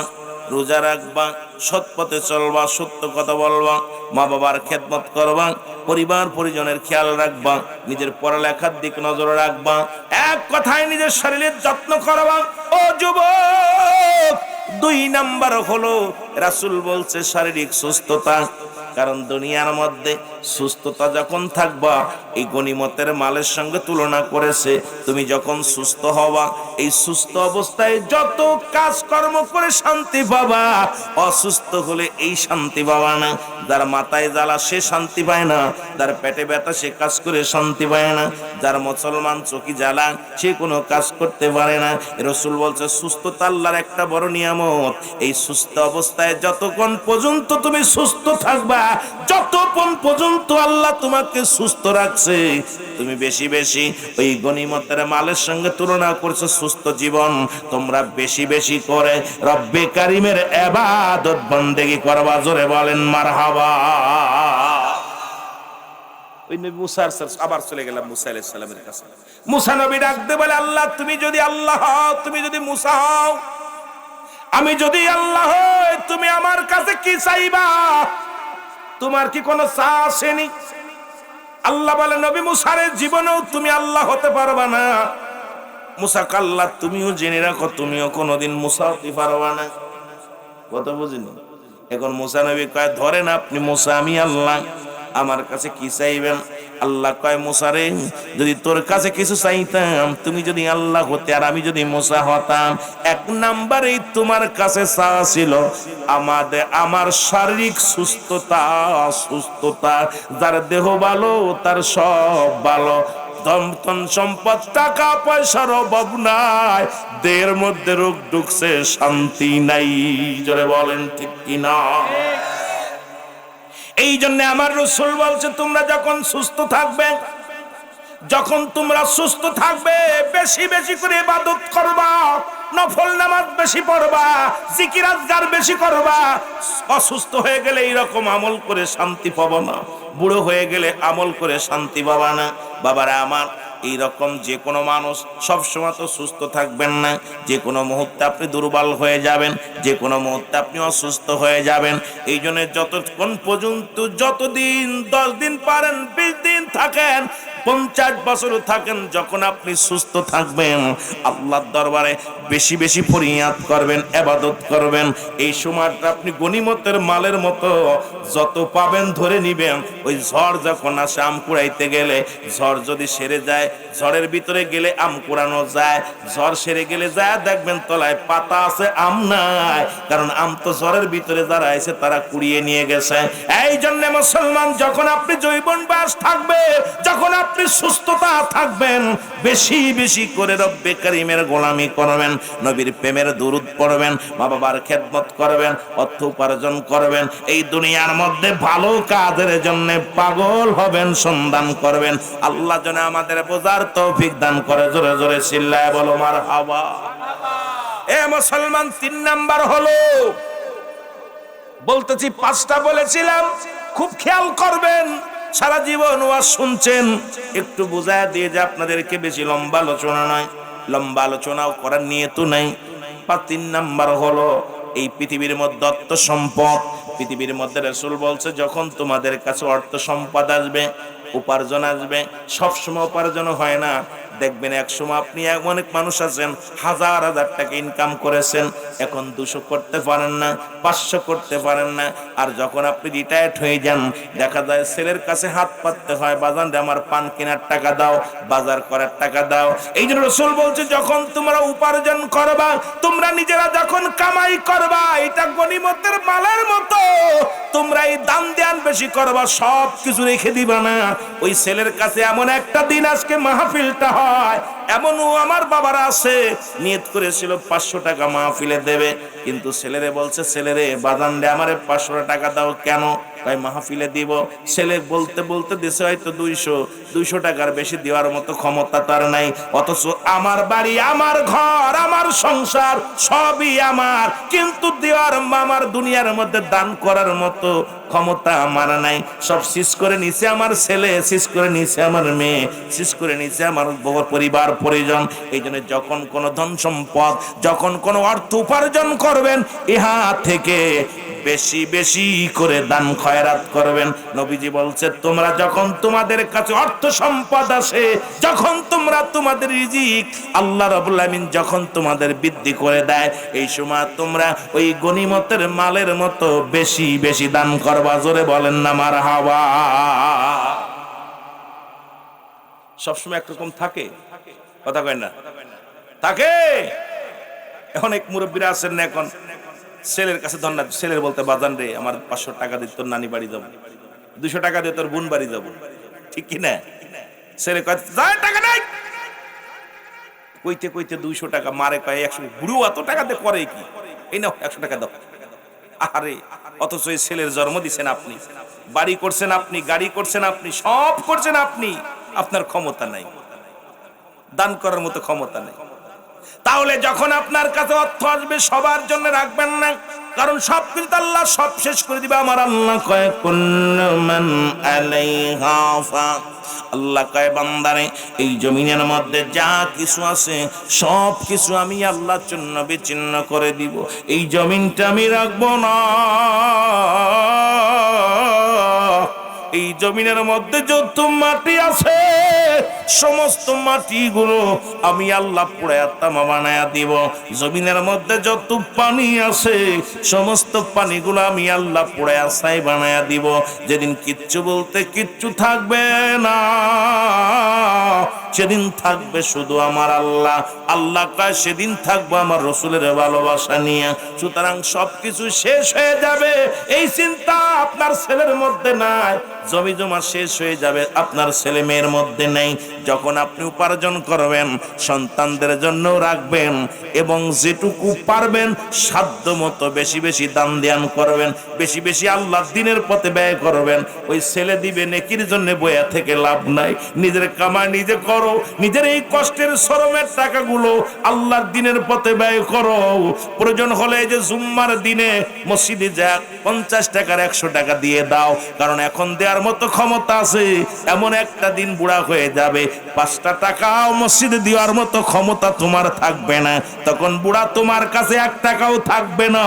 রোজা রাখবা, সৎ পথে চলবা, সত্য কথা বলবা, মা বাবার খেদমত করবা, পরিবার পরিজনের খেয়াল রাখবা, নিজের পড়ালেখার দিক নজর রাখবা, এক কথায় নিজের শরীরের যত্ন করবা। ও যুবক, 2 নাম্বার হলো রাসূল বলছে শারীরিক সুস্থতা। কারণ দুনিয়ার মধ্যে সুস্থতা যখন থাকবা এই গনিমতের মালের সঙ্গে তুলনা করেছে। তুমি যখন সুস্থ হবা, এই সুস্থ অবস্থায় যত কাজকর্ম করে শান্তি পাবা, অসুস্থ হলে এই শান্তি পাবা না। যার মাথায় জ্বালা সে শান্তি পায় না, যার পেটে ব্যথা সে কাজ করে শান্তি পায় না, যার মুসলমান চোখে জ্বালা সে কোনো কাজ করতে পারে না। রাসূল বলছে সুস্থতা আল্লাহর একটা বড় নিয়ামত। এই সুস্থ অবস্থায় যতক্ষণ পর্যন্ত তুমি সুস্থ থাকবা, যতক্ষণ পর্যন্ত আল্লাহ তোমাকে সুস্থ রাখছে, তুমি বেশি বেশি ওই গনিমতের মালের সঙ্গে তুলনা করছো সুস্থ জীবন। তোমরা বেশি বেশি করে রব্বে কারিমের ইবাদত বন্দেগী করবা। জোরে বলেন মারহাবা। ওই নবী মুসা আবার চলে গেলাম মুসা আলাইহিস সালামের কাছে। মুসা নবী ডাকতে বলে, আল্লাহ তুমি যদি আল্লাহ হও, তুমি যদি মুসা হও, আমি যদি আল্লাহ হই, তুমি আমার কাছে কি চাইবা? তোমার কি কোনো চা আসেনি? আল্লাহ বলে, নবী মুসার জীবনেও তুমি আল্লাহ হতে পারবা না। মুসা কাল্লা, তুমিও জেনে রাখো তুমিও কোনোদিন মুসা হতে পারবা না। কথা বুঝিনি? এখন মুসা নবী কয়, ধরেন আপনি মুসা, আমি আল্লাহ, আমার কাছে কি চাইবেন? আল্লাহ কয়, মুসা রে, যদি তোর কাছে কিছু চাইতাম, তুমি যদি আল্লাহ হতে আর আমি যদি মুসা হতাম, 1 নম্বরেই তোমার কাছে চাওয়া ছিল আমার শারীরিক সুস্থতা। যার দেহ ভালো তার সব ভালো, ধন সম্পদ টাকা পয়সার অভাব নাই, দেহের মধ্যে রোগ ঢুকছে, শান্তি নাই। জোরে বলেন ঠিক কিনা? এই জন্য আমার রাসূল বলছে, তোমরা যখন সুস্থ থাকবে, যখন তোমরা সুস্থ থাকবে, বেশি বেশি করে ইবাদত করবা, নফল নামাজ বেশি পড়বা, জিকির আজকার বেশি করবা। অসুস্থ হয়ে গেলে এইরকম আমল করে শান্তি পাবো না, বুড়ো হয়ে গেলে আমল করে শান্তি পাবা না। বাবারা আমার, এইরকম যে কোনো মানুষ সবসময় তো সুস্থ থাকবেন না, যে কোনো মুহূর্তে আপনি দুর্বল হয়ে যাবেন, যে কোনো মুহূর্তে আপনি অসুস্থ হয়ে যাবেন। এই জন্য যতক্ষণ পর্যন্ত, যতদিন 10 দিন পারেন, 20 দিন থাকেন, 50 বছর থাকেন, যখন আপনি সুস্থ থাকবেন, আল্লাহর দরবারে বেশি বেশি ফরিয়াদ করবেন, ইবাদত করবেন। এই সময়টা আপনি গনিমতের মালের মতো যত পাবেন ধরে নিবেন। ওই ঝড় যখন আসে, আম কুড়াইতে গেলে ঝড় যদি সেরে যায়, ঝড়ের ভিতরে গেলে আম কুড়ানো যায়, ঝড় সেরে গেলে যায় দেখবেন তলায় পাতা আছে, আম নাই, কারণ আম তো ঝড়ের ভিতরে যারা আছে তারা কুড়িয়ে নিয়ে গেছে। এই জন্য মুসলমান, যখন আপনি যৌবন বয়স থাকবে, যখন আপনি সুস্থতা থাকবেন, বেশি বেশি করে রব্বে কারীমের গোলামি করবেন, নবীর প্রেমের দুরূদ পড়বেন, মা বাবার খেদমত করবেন, অর্থ উপার্জন করবেন, এই দুনিয়ার মধ্যে ভালো কাজের জন্য পাগল হবেন, সন্ধান করবেন। আল্লাহ যেন আমাদের বোঝার তৌফিক দান করে। জোরে জোরে চিল্লায় বলো মারহাবা। এ মুসলমান, 3 নাম্বার হলো, বলতেছি 5টা বলেছিলাম, খুব খেয়াল করবেন। সারা জীবন ওয়াজ শুনছেন, একটু বুঝায় দিয়ে যে আপনাদেরকে বেশি লম্বা আলোচনা নয়, লম্বা আলোচনাও করার নিয়ত নাই। 3 নাম্বার হলো এই পৃথিবীর মধ্যে অর্থ সম্পদ। পৃথিবীর মধ্যে রাসূল বলছে, যখন তোমাদের কাছে অর্থ সম্পদ আসবে, উপার্জন আসবে। সবসময় উপার্জন হয় না। দেখবেন এক সময় আপনি অনেক মানুষ আছেন হাজার হাজার টাকা ইনকাম করেছেন, এখন 200 করতে পারেন না, 500 করতে পারেন না। আর যখন আপনি রিটায়ার্ড হয়ে যান, দেখা যায় ছেলের কাছে হাত পাততে হয়, বাজান রে আমার পান কেনার টাকা দাও, বাজার করার টাকা দাও। এই জন্য রাসূল বলছে যখন তোমরা উপার্জন করবা, তোমরা নিজেরা যখন কামাই করবা, এটা গনিমতের মালের মতো, তোমরা এই দান ধ্যান বেশি করবা, সব কিছু রেখে দিবা না। ওই ছেলের কাছে এমন একটা দিন আজকে মাহফিলটা হয়, এমনও আমার বাবারা আছে নিয়ত করেছিল 500 টাকা মাহফিলে দেবে, কিন্তু ছেলেরে বলছে ছেলেরে বাজান রে আমারে 500 টাকা দাও। কেন? ভাই মাহফিলে দিব। ছেলে বলতে বলতে দেশে হয়তো 200 টাকার বেশি দেওয়ার মতো ক্ষমতা তার নাই, অথচ আমার বাড়ি, আমার ঘর, আমার সংসার সবই আমার, কিন্তু দেওয়ার আমার দুনিয়ার মধ্যে দান করার মতো ক্ষমতা আমার নাই। সব শেষ করে নিছে আমার ছেলে, শেষ করে নিছে আমার মেয়ে, শেষ করে নিছে আমার পরিবার পরিজন। এই জন্য যখন কোনো ধন সম্পদ, যখন কোনো অর্থ উপার্জন করবেন, ইহা থেকে বেশি বেশি করে দান খয়রাত করবেন। নবীজি বলছে তোমরা যখন তোমাদের কাছে অর্থ সম্পদ আসে, যখন তোমরা তোমাদের রিজিক আল্লাহ রাব্বুল আলামিন যখন তোমাদের বৃদ্ধি করে দেয়, এই সময় তোমরা ওই গনিমতের মালের মতো বেশি বেশি দান করবা। জোরে বলেন না মারহাবা। সবসময় একরকম থাকে? কথা কয় না? থাকে। অনেক মুরব্বীরা আছেন না, এখন ছেলের কাছে ধন্যবাদ, ছেলের বলতে বাজান রে আমার 500 টাকা দিয়ে তোর নানি বাড়ি যাবো, 200 টাকা দিয়ে তোর বোন বাড়ি যাবো, ঠিক কি না? ছেলে কয় টাকা নাই, কইতে কইতে 200 টাকা মারে, কয় 100। বুড়ো এত টাকা দিয়ে করে কি? এই নাও 100 টাকা দাও। আরে অথচ এই ছেলের জন্ম দিচ্ছেন আপনি, বাড়ি করছেন আপনি, গাড়ি করছেন আপনি, সব করছেন আপনি, আপনার ক্ষমতা নাই, দান করার মতো ক্ষমতা নাই। তাহলে যখন আপনার কাছে অর্থ আসবে সবার জন্য রাখবেন না, কারণ সবকিছু আল্লাহ সব শেষ করে দিবে। আমার আল্লাহ কয় কুল্লু মান আলাইহা ফান, আল্লাহ কয় বান্দারে এই জমিনের মধ্যে যা কিছু আছে সব কিছু আমি আল্লাহর জন্য বিচ্ছিন্ন করে দিব, এই জমিনটা আমি রাখবো না। এই জমিনের মধ্যে যত মাটি আছে সমস্ত মাটিগুলো আমি আল্লাহ পুড়ায়া তামা বানায়া দিব। জমিনের মধ্যে যত পানি আছে সমস্ত পানিগুলো আমি আল্লাহ পুড়ায়া ছাই বানায়া দিব। যেদিন কিচ্ছু বলতে কিচ্ছু থাকবে না, সেদিন থাকবে শুধু আমার আল্লাহ। আল্লাহ কয় সেদিন থাকবো আমার রসুলের ভালোবাসা নিয়ে। সুতরাং সবকিছু শেষ হয়ে যাবে এই চিন্তা আপনার ছেলের মধ্যে নাই, জমি জমা শেষ হয়ে যাবে আপনার ছেলে মেয়ের মধ্যে নেই। যখন আপনি উপার্জন করবেন সন্তানদের জন্য রাখবেন, এবং যেটুকু পারবেন সাধ্য মতো বেশি বেশি দান ধ্যান করবেন, বেশি বেশি আল্লাহর দ্বীনের পথে ব্যয় করবেন। ওই ছেলে দিবে নেকির জন্য বয়া থেকে লাভ নাই, নিজের কামাই নিজে করো, নিজের এই কষ্টের শ্রমের টাকাগুলো আল্লাহর দ্বীনের পথে ব্যয় করো। প্রয়োজন হলে এই যে জুম্মার দিনে মসজিদে যা 50 টাকার 100 টাকা দিয়ে দাও, কারণ এখন দেওয়ার মতো ক্ষমতা আছে। এমন একটা দিন বুড়া হয়ে যাবে 5টা টাকাও মসজিদে দেওয়ার মতো ক্ষমতা তোমার থাকবে না, তখন বুড়া তোমার কাছে 1 টাকাও থাকবে না।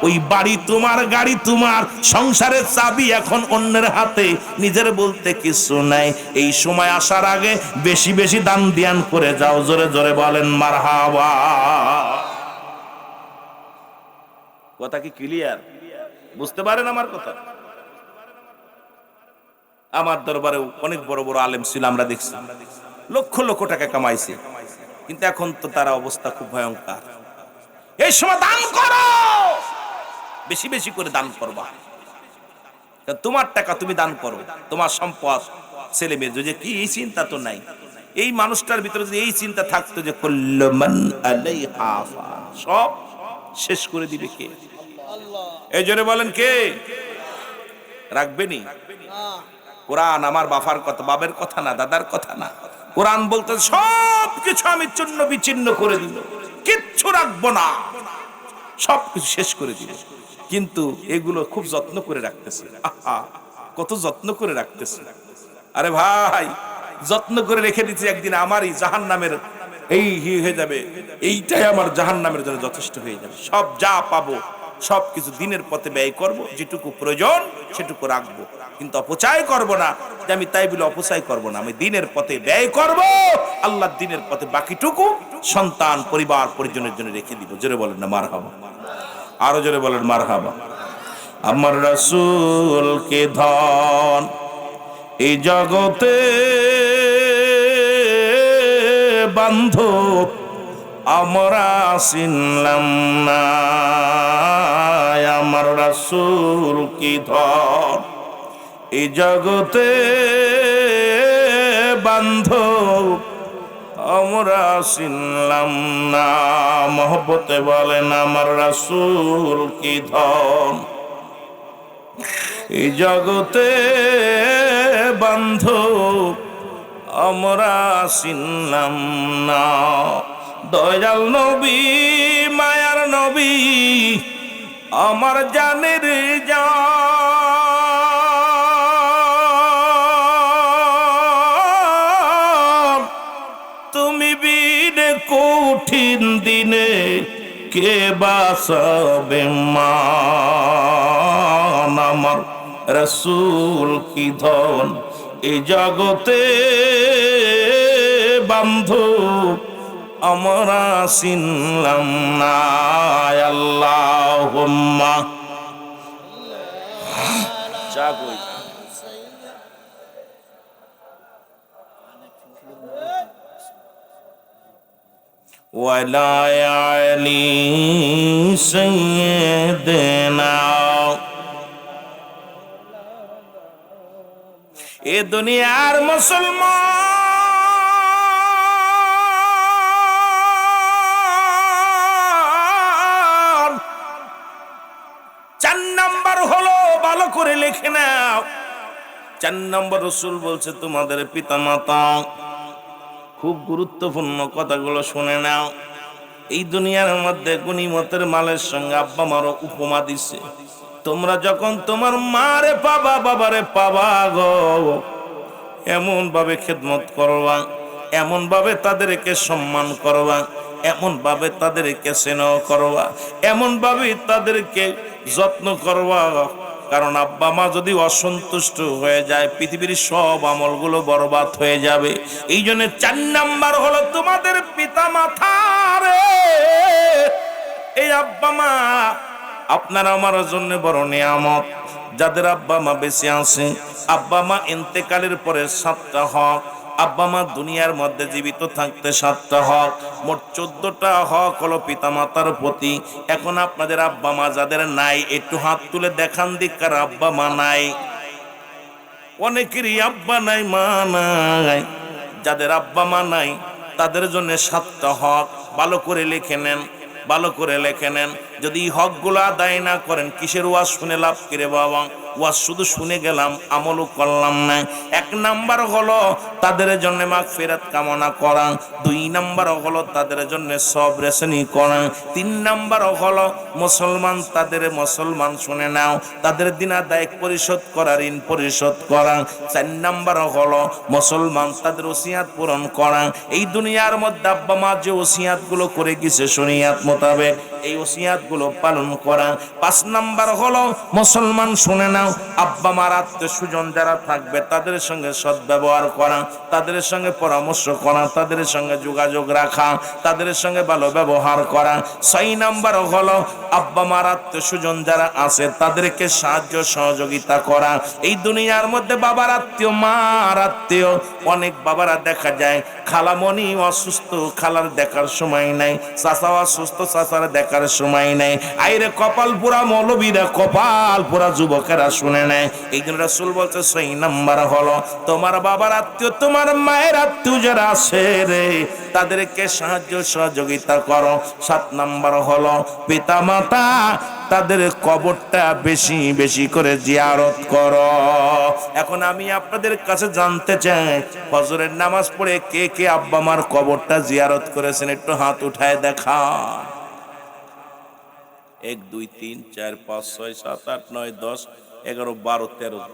ওই বাড়ি তোমার, গাড়ি তোমার, সংসারের চাবি এখন অন্যের হাতে, নিজের বলতে কিছু নাই। এই সময় আসার আগে বেশি বেশি দান ধ্যান করে যাও। জোরে জোরে বলেন মারহাবা। কথা কি ক্লিয়ার? বুঝতে পারেন আমার কথা? আমার দরবারে অনেক বড় বড় আলেম ছিল, আমরা দেখছি লক্ষ লক্ষ টাকা কামাইছে, কিন্তু এখন তো তার অবস্থা খুব ভয়ঙ্কর। এই সময় দান করো, বেশি বেশি করে দান করবা। তোমার টাকা তুমি দান করো, তোমার সম্পদ, ছেলে মেয়ে, যদি কি এই চিন্তা তো নাই। এই মানুষটার ভিতরে যদি এই চিন্তা থাকতো যে কুল্লু মান আলাইহা ফান, সব শেষ করে দিবে কে? এই জন্য বলেন কে রাখবেনি? কোরআন আমার বাবার কথা, বাবার কথা না, দাদার কথা না। কোরআন বলতে সব কিছু আমি চূর্ণ বিচ্ছিন্ন করে দিল, কিচ্ছু রাখবো না, সব কিছু শেষ করে দিল। কিন্তু এগুলো খুব যত্ন করে রাখতেছে। আহা, কত যত্ন করে রাখতেছে। আরে ভাই, যত্ন করে রেখে দিচ্ছে, একদিন আমারই জাহান্নামের এই হয়ে যাবে, এইটাই আমার জাহান্নামের জন্য যথেষ্ট হয়ে যাবে। সব যা পাবো সবকিছু দিনের পথে ব্যয় করব, যেটুকু প্রয়োজন সেটুকু রাখবো, কিন্তু অপচয় করব না। যে আমি তাই বলে অপচয় করব না, আমি দিনের পথে ব্যয় করব, আল্লাহর দিনের পথে বাকিটুকু সন্তান পরিবার পরিজনের জন্য রেখে দিব। জোরে বলেন না মারহাবা, আরো জোরে বলেন মারহাবা। আমার রাসূলকে ধন এই জগতে বান্ধব আমরা চিনলাম না, আমার রাসূল কি ধন এই জগতে বান্ধব আমরা চিনলাম না। মহব্বতে বলেন আমার রাসূল কি ধন এই জগতে বান্ধব আমরা চিনলাম না। দয়াল নবী মায়ার নবী আমার জানের জান, তুমি বিনে কঠিন দিনে কে বাঁচাবে মান। আমার রাসূল কি ধন এই জগতে বান্ধব আমরা চিনলাম না। আল্লাহুম্মা চা কই ওয়ালা আলী সাইয়্যিদিনা। এ দুনিয়ার মুসলমান 4 নাম্বার হলো, ভালো করে লিখে নাও, 4 নম্বর রাসূল বলছে তোমাদের পিতামাতা, খুব গুরুত্বপূর্ণ কথাগুলো শুনে নাও। এই দুনিয়ার মধ্যে গনিমতের মালের সঙ্গে আব্বা মারও উপমা দিছে। তোমরা যখন তোমার মারে পাবা বাবারে পাবা গো, এমন ভাবে খেদমত করবা, এমন ভাবে তাদেরকে সম্মান করবা, এমন ভাবে তাদেরকে স্নেহ করবা, এমন ভাবে তাদেরকে যত্ন করবা, কারণ আব্বা মা যদি অসন্তুষ্ট হয়ে যায় পৃথিবীর সব আমলগুলো বরবাদ হয়ে যাবে। এই জন্য 4 নাম্বার হলো তোমাদের পিতা মাতা রে। এই আব্বা মা আপনার আমার জন্য বড় নিয়ামত। যাদের আব্বা মা বেঁচে আছে, আব্বা মা ইন্তেকালের পরে 7টা হক, আব্বা মা দুনিয়ার মধ্যে জীবিত থাকতে 7টা হক, মোট 14টা হক হলো পিতা মাতার প্রতি। এখন আপনাদের আব্বা মা যাদের নাই, একটু হাত তুলে দেখান দিকার আব্বা মা নাই। অনেকেরই আব্বা নাই মা নাই। যাদের আব্বা মা নাই তাদের জন্য 7টা হক, ভালো করে লিখে নেন, ভালো করে লিখে নেন। যদি হকগুলো আদায় না করেন কিসের ওয়াজ শুনে লাভ করে বাবা? ওয়াজ শুধু শুনে গেলাম, আমলও করলাম না। 1 নাম্বার হলো তাদের জন্য মাগফিরাত কামনা করা, 2 নাম্বার হলো তাদের জন্য সবর রেসনি করা, 3 নাম্বার হলো মুসলমান তাদের মুসলমান শুনে নাও তাদের দিন আদায় পরিশোধ করা, ঋণ পরিশোধ করা, 4 নাম্বার হলো মুসলমান তাদের ওসিয়াত পূরণ করা। এই দুনিয়ার মধ্যে আব্বা মা যে ওসিয়াতগুলো করে গেছে শরীয়ত মোতাবেক, এই ওসিয়াতগুলো পালন করা। 5 নাম্বার হলো মুসলমান শুনে নাও আব্বা মার আত্মীয় স্বজন যারা থাকবে তাদের সঙ্গে সদ্ব্যবহার করা, তাদের সঙ্গে পরামর্শ করা, তাদের সঙ্গে যোগাযোগ রাখা, তাদের সঙ্গে ভালো ব্যবহার করা। 6 নাম্বার হলো আব্বা মার আত্মীয় স্বজন যারা আছে তাদেরকে সাহায্য সহযোগিতা করা। এই দুনিয়ার মধ্যে বাবার আত্মীয় মার আত্মীয়, অনেক বাবারা দেখা যায় খালামণি অসুস্থ, খালার দেখার সময় নাই, চাচা অসুস্থ, চাচার দেখার সময় নাই। আইরে কপাল পুরা মৌলবীরা, কপাল পুরা যুবকেরা শুনে নেয়। এই জন্য রাসূল বলছে 6 নাম্বার হলো তোমার বাবার আত্মীয়, তোমার মায়ের আত্মীয় যারা আছে রে তাদেরকে সাহায্য সহযোগিতা করো। 7 নাম্বার হলো পিতা মাতা, তাদের কবরটা বেশি বেশি করে জিয়ারত করো। এখন আমি আপনাদের কাছে জানতে চাই, ফজরের নামাজ পড়ে কে কে আব্বা মার কবরটা জিয়ারত করেছেন? একটু হাত উঠায় দেখা। 1 2 3 4 5 6 7 8 9 10 11 12 13,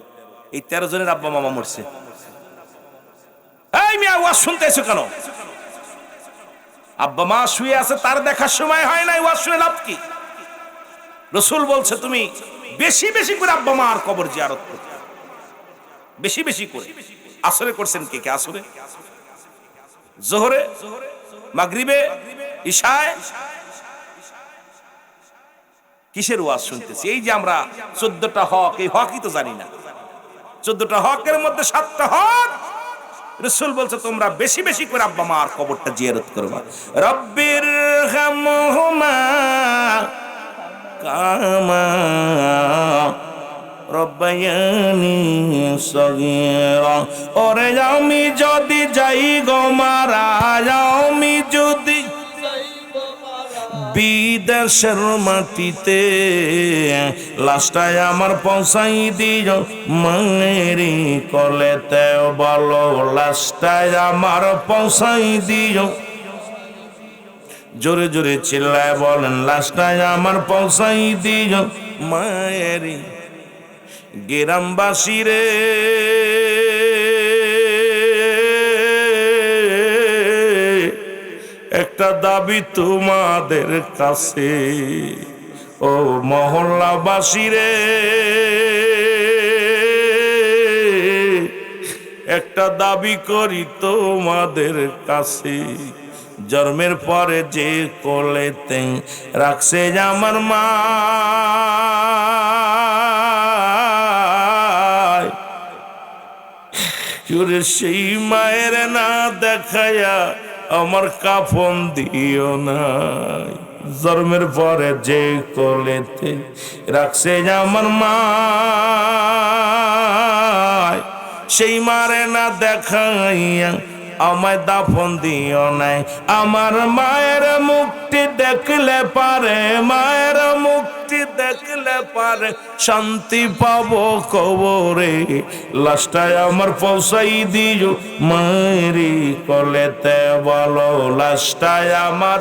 এই 13 জনের আব্বা মামা মরছে। এই মিয়া ওয়াজ শুনতেছো কেন? আব্বা মা শুয়ে আছে, তার দেখার সময় হয় নাই, ওয়াজ শুনে লাভ কি? রসুল বলছে তুমি বেশি বেশি করে আব্বা মার কবর জিয়ারত করো, বেশি বেশি করে। আসরে করছেন কে কে? আসরে, জোহরে, মাগরিবে, ইশায়, কিসের ওয়াজ শুনতেছি? এই যে আমরা 14টা হক, এই হকই তো জানি না। 14টা হকের মধ্যে 7টা হক রাসূল বলছে তোমরা বেশি বেশি করে আব্বা মার কবরটা জিয়ারত করবা। রব্বির হামহুমা কামা রব্বায়ানি সগীরা। ওরে আমি যদি যাই গো মারা, আমি যদি বিদেশের মাটিতে, লাশটায় আমার পৌঁছাই দিও মায়েরি কলেতে, বলো লাশটায় আমার পৌঁছাই দিও। জোরে জোরে চিল্লায় বলেন, লাশটায় আমার পৌঁছাই দিও মায়েরি। গ্রামবাসী রে, একটা দাবি তোমাদের কাছে, ও মহল্লাবাসী রে, একটা দাবি করি তোমাদের কাছে। জন্মের পরে যে কোলেতে রাখছে আমার মা, সেই মায়ের না দেখায়া আমার কাফন দিও না। জন্মের পরে যে কোলেতে রাখছে আমার মা, সেই মারে না দেখাইয়া আমায় দাফন দিও নাই। আমার মায়ের মুক্তি দেখলে পারে, মায়ের মুক্তি দেখলে পারে শান্তি পাবো কবরে। লাশটায় আমার পৌঁছাই দিও মায়েরি কলেতে, বলো লাশটায় আমার।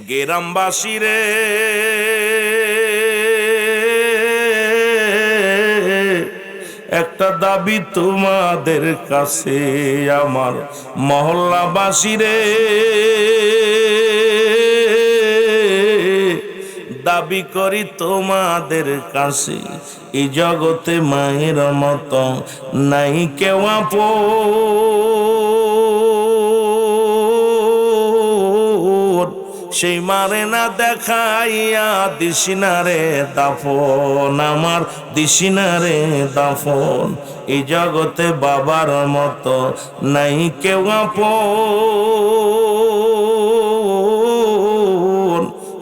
গ্রামবাসী রে, একটা দাবি তোমাদের কাছে, আমার মহল্লাবাসী রে, দাবি করি তোমাদের কাছে। এই জগতে মায়ের মতো নাই কেউ আপন, সেই মারে না দেখাইয়া দিশিনারে দাফন, আমার দিশিনারে দাফন। এই জগতে বাবার মতো নাই কেউ আপন,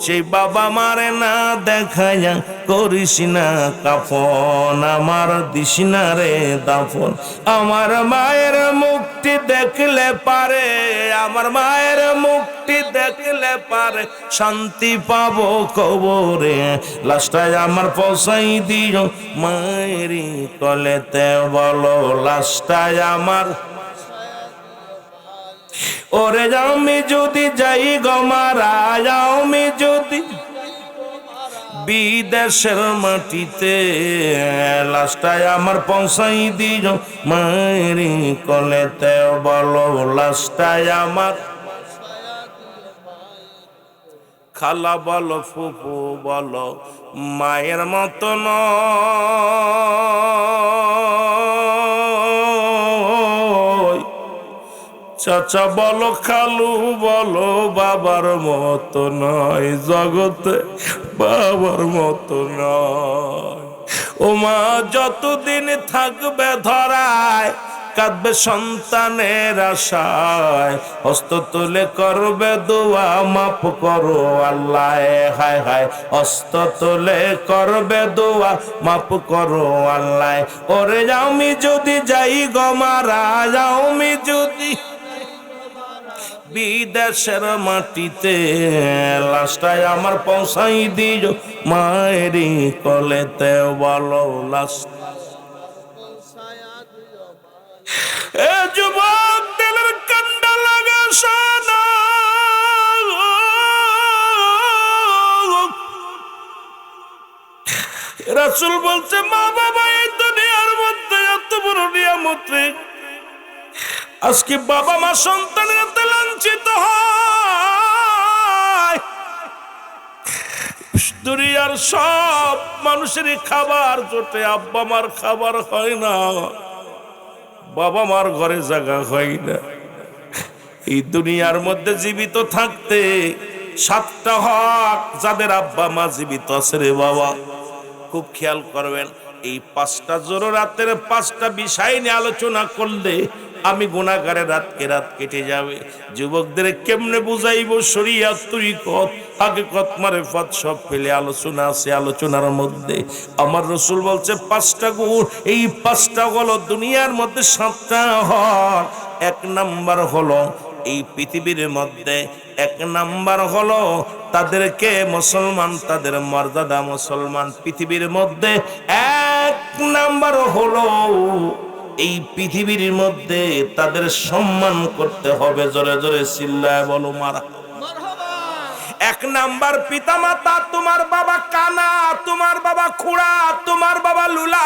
সেই বাবা মারে না দেখাইয়া করিস না কাফন, আমার দিশিনারে দাফন। আমার মায়ের মুক্তি দেখলে পারে, আমার মায়ের মুক্তি দেখলে পারে শান্তি পাবো কবরে। লাশটায় আমার পৌঁছাই দিও মায়েরি কলেতে, বলো লাশটায় আমার। ওরে আমি যদি যাই গো মারা, আমি যদি বিদেশের মাটিতে, লাশটায় আমার পৌঁছাই দিও মায়েরি কলেতে, বলো লাশটায় আমার। খালা বলো ফুফু বলো মায়ের মতো নয়, চাচা বলো খালু বলো বাবার মতো নয়, জগতে বাবার মতো নয়। ও মা যতদিন থাকবে ধরায়, কাঁদবে সন্তানের আশায়, হস্ত তুলে করবে দোয়া মাফ করো আল্লাহ। হায় হায়, হস্ত তুলে করবে দোয়া মাফ করো আল্লাহ। ওরে আমি যদি যাই গো মারা, আমি যদি বিদেশের মাটিতে, লাশটায় আমার পৌঁছাই দিও মায়েরি কলেতে, বলো লাশ। এ যুবক দিলের কান্ডা লাগা শোনো, রাসূল বলছে মা বাবা এই দুনিয়ার মধ্যে এত বড় নিয়ামত, আজকে বাবা মা সন্তানের হাতে লাঞ্ছিত হয়। দুনিয়ার সব মানুষেরই খাবার জোটে, আব্বা মার খাবার হয় না, বাবা মার ঘরে জায়গা হয় না। এই দুনিয়ার মধ্যে জীবিত থাকতে 7টা হক যাদের আব্বা মা জীবিত আছে রে বাবা, খুব খেয়াল করবেন। এই 5টা জরুরাতের 5টা বিষয় নিয়ে আলোচনা করলে আমি গুনাহগারের রাত কেটে যাবে। যুবকদের কেমনে বুঝাইব শরীয়ত তরিকত হাকিকত মারিফত সব ফেলে আলোচনা আছে। আলোচনার মধ্যে আমার রাসূল বলছে 5টা গুণ, এই 5টা হলো দুনিয়ার মধ্যে 7টা হক। 1 নাম্বার হলো এই পৃথিবীর মধ্যে 1 নাম্বার হলো তাদেরকে মুসলমান, তাদের মর্যাদা মুসলমান। পৃথিবীর মধ্যে 1 নাম্বার হলো এই পৃথিবীর মধ্যে তাদের সম্মান করতে হবে। জোরে জোরে চিল্লায় বলো মারহাবা। 1 নাম্বার পিতামাতা, তোমার বাবা কানা, তোমার বাবা খুড়া, তোমার বাবা লুলা,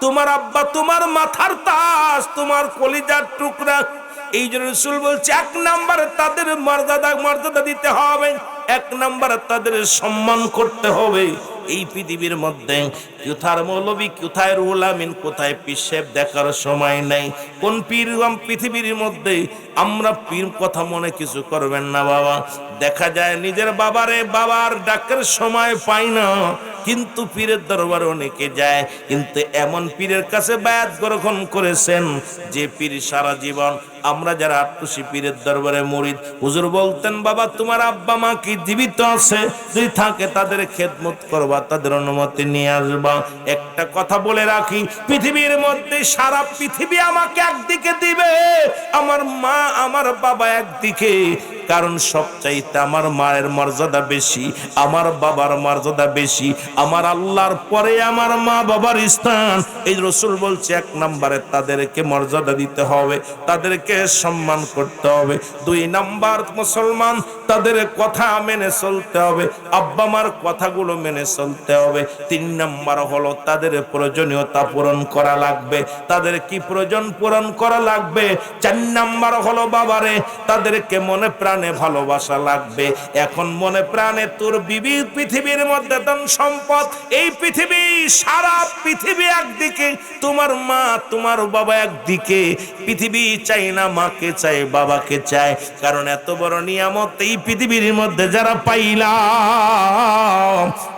তোমার আব্বা তোমার মাথার তাজ, তোমার কলিজার টুকরা। এই জন্য রাসূল বলছে 1 নাম্বারে তাদের মর্যাদা দিতে হবে, 1 নাম্বারে তাদের সম্মান করতে হবে। এই পৃথিবীর মধ্যে কোথার মৌলবী, কোথায় রুহুল আমিন, কোথায় পীর সাহেব দেখার সময় নাই। কোন পীর পৃথিবীর মধ্যে আমরা পীর কথা মনে কিছু করবেন না বাবা। দেখা যায় নিজের বাবার ডাকের সময় পাই না, কিন্তু পীরের দরবারে অনেকে যায়। কিন্তু এমন পীরের কাছে বায়াত গ্রহণ করেছেন যে পীর সারা জীবন, আমরা যারা আট্টুসি পীরের দরবারে মুরিদ, হুজুর বলতেন বাবা তোমার আব্বা মা কি জীবিত আছে, যদি থাকে তাদের খেদমত করবা, তাদের অনুমতি নিয়ে আসবা। একটা কথা বলে রাখি, পৃথিবীর মধ্যে সারা পৃথিবী আমাকে একদিকে দিবে, আমার মা আমার বাবা একদিকে। কারণ সবচাইতে আমার মায়ের মর্যাদা বেশি, আমার বাবার মর্যাদা বেশি, আমার আল্লাহর পরে আমার মা বাবার স্থান। এই রাসূল বলছে 1 নম্বরে তাদেরকে মর্যাদা দিতে হবে, তাদেরকে সম্মান করতে হবে। 2 নাম্বার মুসলমান, তাদের কথা মেনে চলতে হবে, আব্বা মার কথাগুলো মেনে চলতে হবে। 3 নাম্বার হলো তাদের প্রয়োজনীয়তা পূরণ করা লাগবে, তাদের কি প্রয়োজন পূরণ করা লাগবে। 4 নাম্বার হলো বাবারে তাদেরকে মনে প্রাণে ভালোবাসা লাগবে। এখন মনে প্রাণে তোর বিবি পৃথিবীর মধ্যে ধন সম্পদ, এই পৃথিবী সারা পৃথিবী একদিকে, তোমার মা তোমার বাবা একদিকে। পৃথিবী চাই না মাকে চাই, বাবাকে চাই। কারণ এত বড় নিয়ামত এই পৃথিবীর মধ্যে যারা পাইলাম,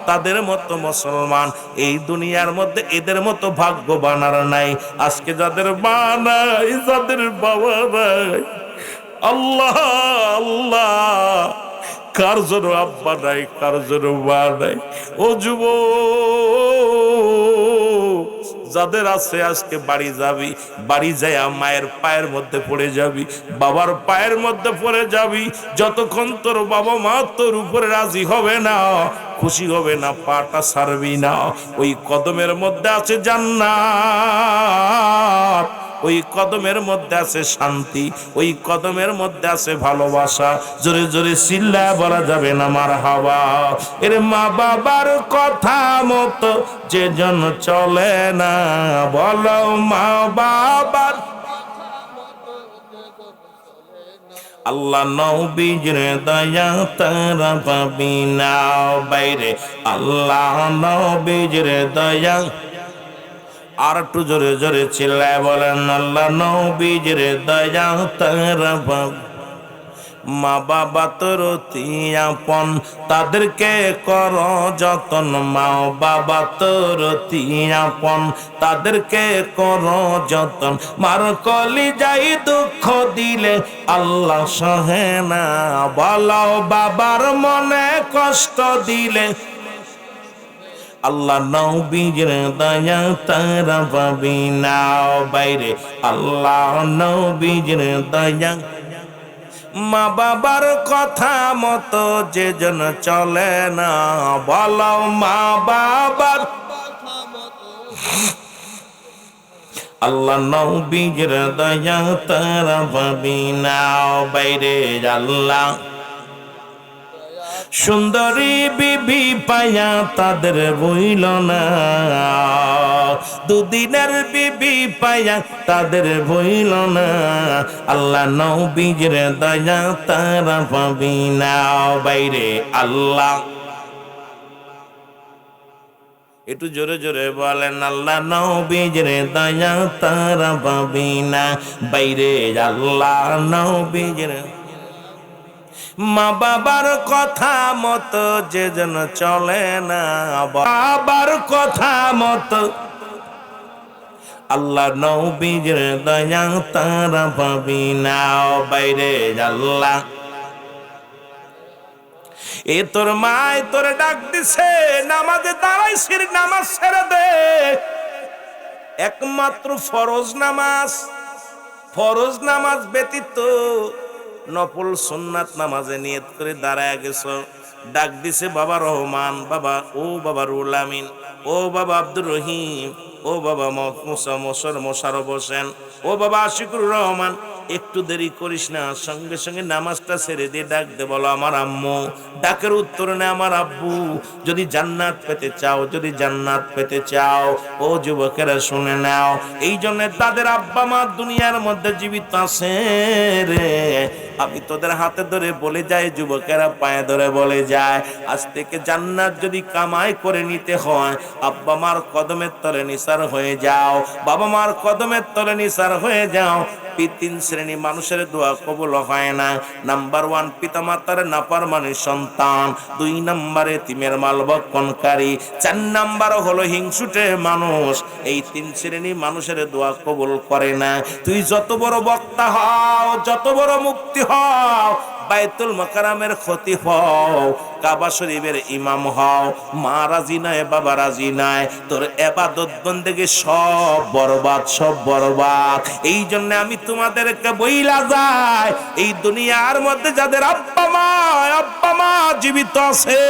তাদের মতো মুসলমান এই দুনিয়ার মধ্যে এদের মতো ভাগ্যবান আর নাই। আজকে যাদের মা নাই, যাদের বাবা নাই, আল্লাহ আল্লাহ, কার জন্য আব্বা নাই, কার জন্য মা নাই। ও যুবক যাদের আছে আজকে বাড়ি যাবি, বাড়ি যায় মায়ের পায়ের মধ্যে পড়ে যাবি, বাবার পায়ের মধ্যে পড়ে যাবি। যতক্ষণ তোর বাবা মা তোর উপরে রাজি হবে না, খুশি হবে না, পাটা ছাড়বি না। ওই কদমের মধ্যে আছে জান্নাত, ওই কদমের মধ্যে আছে শান্তি, ওই কদমের মধ্যে আছে ভালোবাসা। জোরে জোরে চিল্লা বলা যাবে না মারহাবা। এর মা বাবার কথা মতো যে জন চলে না, বলো মা বাবার। আল্লাহ নবীর দয়া তারা পাবি না বাইরে, আল্লাহ নবীর দয়া। আর একটু জোরে জোরে চিল্লায় বলেন আল্লাহ নবীর দয়া তারা পাবি। মা বাবা তোর আপন, তাদেরকে কর যতন। মা বাবা তোর আপন, তাদেরকে কর যতন। মার কলিজায় দুঃখ দিলে আল্লাহ সহে না, বলো বাবার মনে কষ্ট দিলে আল্লাহ নবীর দয়া তারা পাবি না বাইরে, আল্লাহ নবীর দয়া। মা বাবার কথা মতো যে জন চলে না, বলো মা বাবার। আল্লাহ নবীর দয়া তারা পাবি না বাইরে, আল্লাহ। সুন্দরী বিবি পায়া তাদের বইল না, দুদিনের বিবি পায়া তাদের বইল না। আল্লাহ নবীর দয়া তারা পাবি না বাইরে, আল্লাহ। একটু জোরে জোরে বলেন, আল্লাহ নবীর দয়া তারা পাবি না বাইরে, আল্লাহ নবীর। মা বাবার কথা মতো যে যেন চলে না, বাবার কথা মতো আল্লাহ নবীর দয়া তারা পাবি না বাইরে, আল্লাহ। এ তোর মায় তোরে ডাক দিছে, নামাজে দাঁড়াইছিস, নামাজ ছেড়ে দে। একমাত্র ফরজ নামাজ ব্যতীত নফল সুন্নাত নামাজে নিয়ত করে দাঁড়ায় গেছো। ডাক দিছে বাবা রহমান, বাবা ও বাবা রুল আমিন, ও বাবা আব্দুর রহিম, ও বাবা মোশাররফ হোসেন, ও বাবা আশিকুর রহমান, একটু দেরি করিস না, সঙ্গে সঙ্গে নামাজটা ছেড়ে দিয়ে ডাক দে, বলো আমার আম্মু। ডাকের উত্তর নেই আমার আব্বু। যদি জান্নাত পেতে চাও, যদি জান্নাত পেতে চাও, ও যুবকেরা শুনে নাও, এই জন্য তাদের আব্বা মা দুনিয়ার মধ্যে জীবিত আছে রে। আমি তোদের হাতে ধরে বলে যাই, যুবকেরা পায়ে ধরে বলে যায়, আজ থেকে জান্নাত যদি কামাই করে নিতে হয়, আব্বা মার কদমের তলে নিসার হয়ে যাও, বাবা মার কদমের তলে নিসার হয়ে যাও। তিন শ্রেণী মানুষের দোয়া কবুল হয় না। নাম্বার 1 পিতামাতার নাফরমানি সন্তান, 2 নম্বরে এতিমের মাল ভক্ষণকারী, 4 নাম্বার হলো হিংসুটে মানুষ। এই 3 শ্রেণী মানুষের দোয়া কবুল করে না। তুই যত বড় বক্তা হও, যত বড় মুক্তি হও, বাইতুল মাকারামের খতিব হও, কাবা শরীফের ইমাম হও, মা রাজি নাই, বাবা রাজি নাই, তোর ইবাদত বন্দেগী সব বরবাদ, সব বরবাদ। এই জন্য আমি তোমাদেরকে বইলা যাই, এই দুনিয়ার মধ্যে যাদের আব্বা মা জীবিত আছে,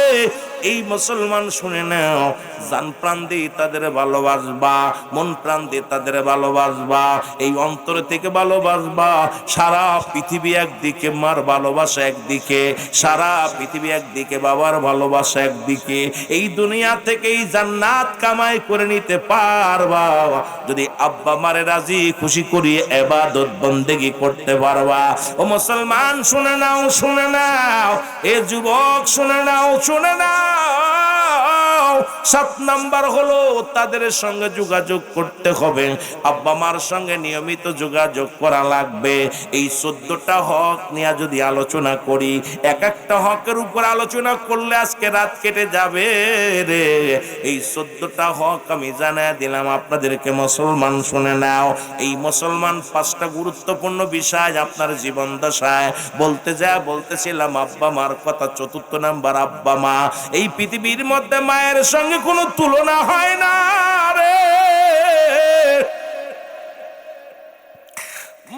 এই মুসলমান শুনে নাও, জান প্রাণ দিয়ে তাদের ভালোবাসবা, মন প্রাণ দিয়ে তাদের ভালোবাসবা, এই অন্তর থেকে ভালোবাসবা। সারা পৃথিবী একদিকে, মার ভালোবাসা একদিকে, সারা পৃথিবী একদিকে, বাবার ভালোবাসা একদিকে। এই দুনিয়া থেকে এই জান্নাত কামাই করে নিতে পারবা যদি আব্বা মারে রাজি খুশি করিয়ে ইবাদত বন্দেগী করতে পারবা। ও মুসলমান শুনে নাও, শুনে নাও, এ যুবক শুনে নাও, শুনে নাও। 7 নাম্বার হলো তাদের সঙ্গে যোগাযোগ করতে হবে, আব্বা মার সঙ্গে নিয়মিত যোগাযোগ করা লাগবে। এই 14টা হক নিয়ে যদি আলোচনা করি, এক একটা হকের উপর আলোচনা করলে আজকে রাত কেটে যাবে রে। এই 14টা হক আমি জানাই দিলাম আপনাদেরকে। মুসলমান শুনে নাও, এই মুসলমান 5টা গুরুত্বপূর্ণ বিষয় আপনার জীবন দশায় বলতেছিলাম আব্বা মার কথা। 4th নাম্বার আব্বা মা। এই পৃথিবীর মধ্যে মায়ের সঙ্গে কোনো তুলনা হয় না রে।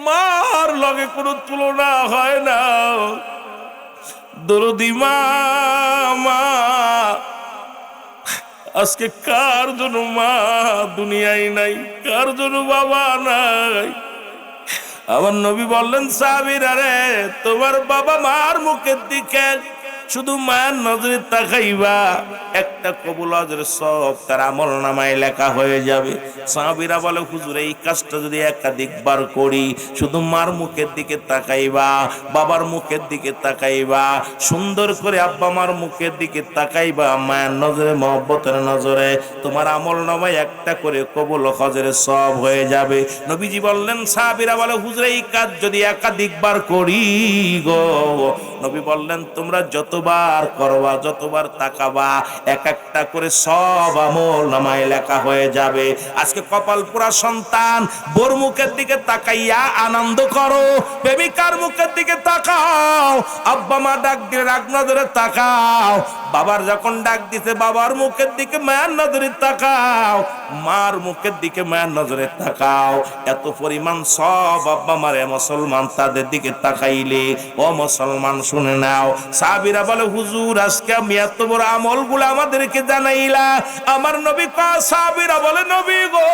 মার লগে কোনো তুলনা হয় না। দরদি মা, আজকে কার জন্য মা দুনিয়ায় নাই, কার জন্য বাবা নাই। আমার নবী বললেন, সাহাবীরা রে, তোমার বাবা মার মুখের দিকে শুধু মায়ের নজরে তাকাইবা, একটা কবুল হজের সব তার আমল নামায় লেখা হয়ে যাবে। সাহাবীরা বলে, হুজুর এই কাজটা যদি একাধিকবার করি, শুধু মার মুখের দিকে তাকাইবা, বাবার মুখের দিকে তাকাইবা, সুন্দর করে আব্বা মার মুখের দিকে তাকাইবা, মায়ের নজরে, মহব্বতের নজরে, তোমার আমল নামায় একটা করে কবুল হজের সব হয়ে যাবে। নবীজি বললেন, সাহাবীরা বলে, হুজুর এই কাজ যদি একাধিকবার করি গো, নবী বললেন, তোমরা যতবার করবা, যতবার তাকাবা, এক একটা করে সব আমল নামায় লেখা হয়ে যাবে। আজকে কপাল পোড়া সন্তান বোর মুখের দিকে তাকাইয়া আনন্দ করো, প্রেমিকার মুখের দিকে তাকাও, আব্বা মা ডাক দিয়ে রাগ নজরে তাকাও, বাবার যখন ডাক দিতে বাবার মুখের দিকে মায়ের নজরে তাকাও, মার মুখের দিকে মায়ের নজরে তাকাও। এত পরিমাণ সব আব্বা মারে মুসলমান তাদের দিকে তাকাইলে, ও মুসলমান শুনে নাও। সাহাবীরা বলে, হুজুর আজকে আমি এত বড় আমলগুলো আমাদেরকে জানাইলা। আমার নবী সাহাবীরা বলে, নবী গো,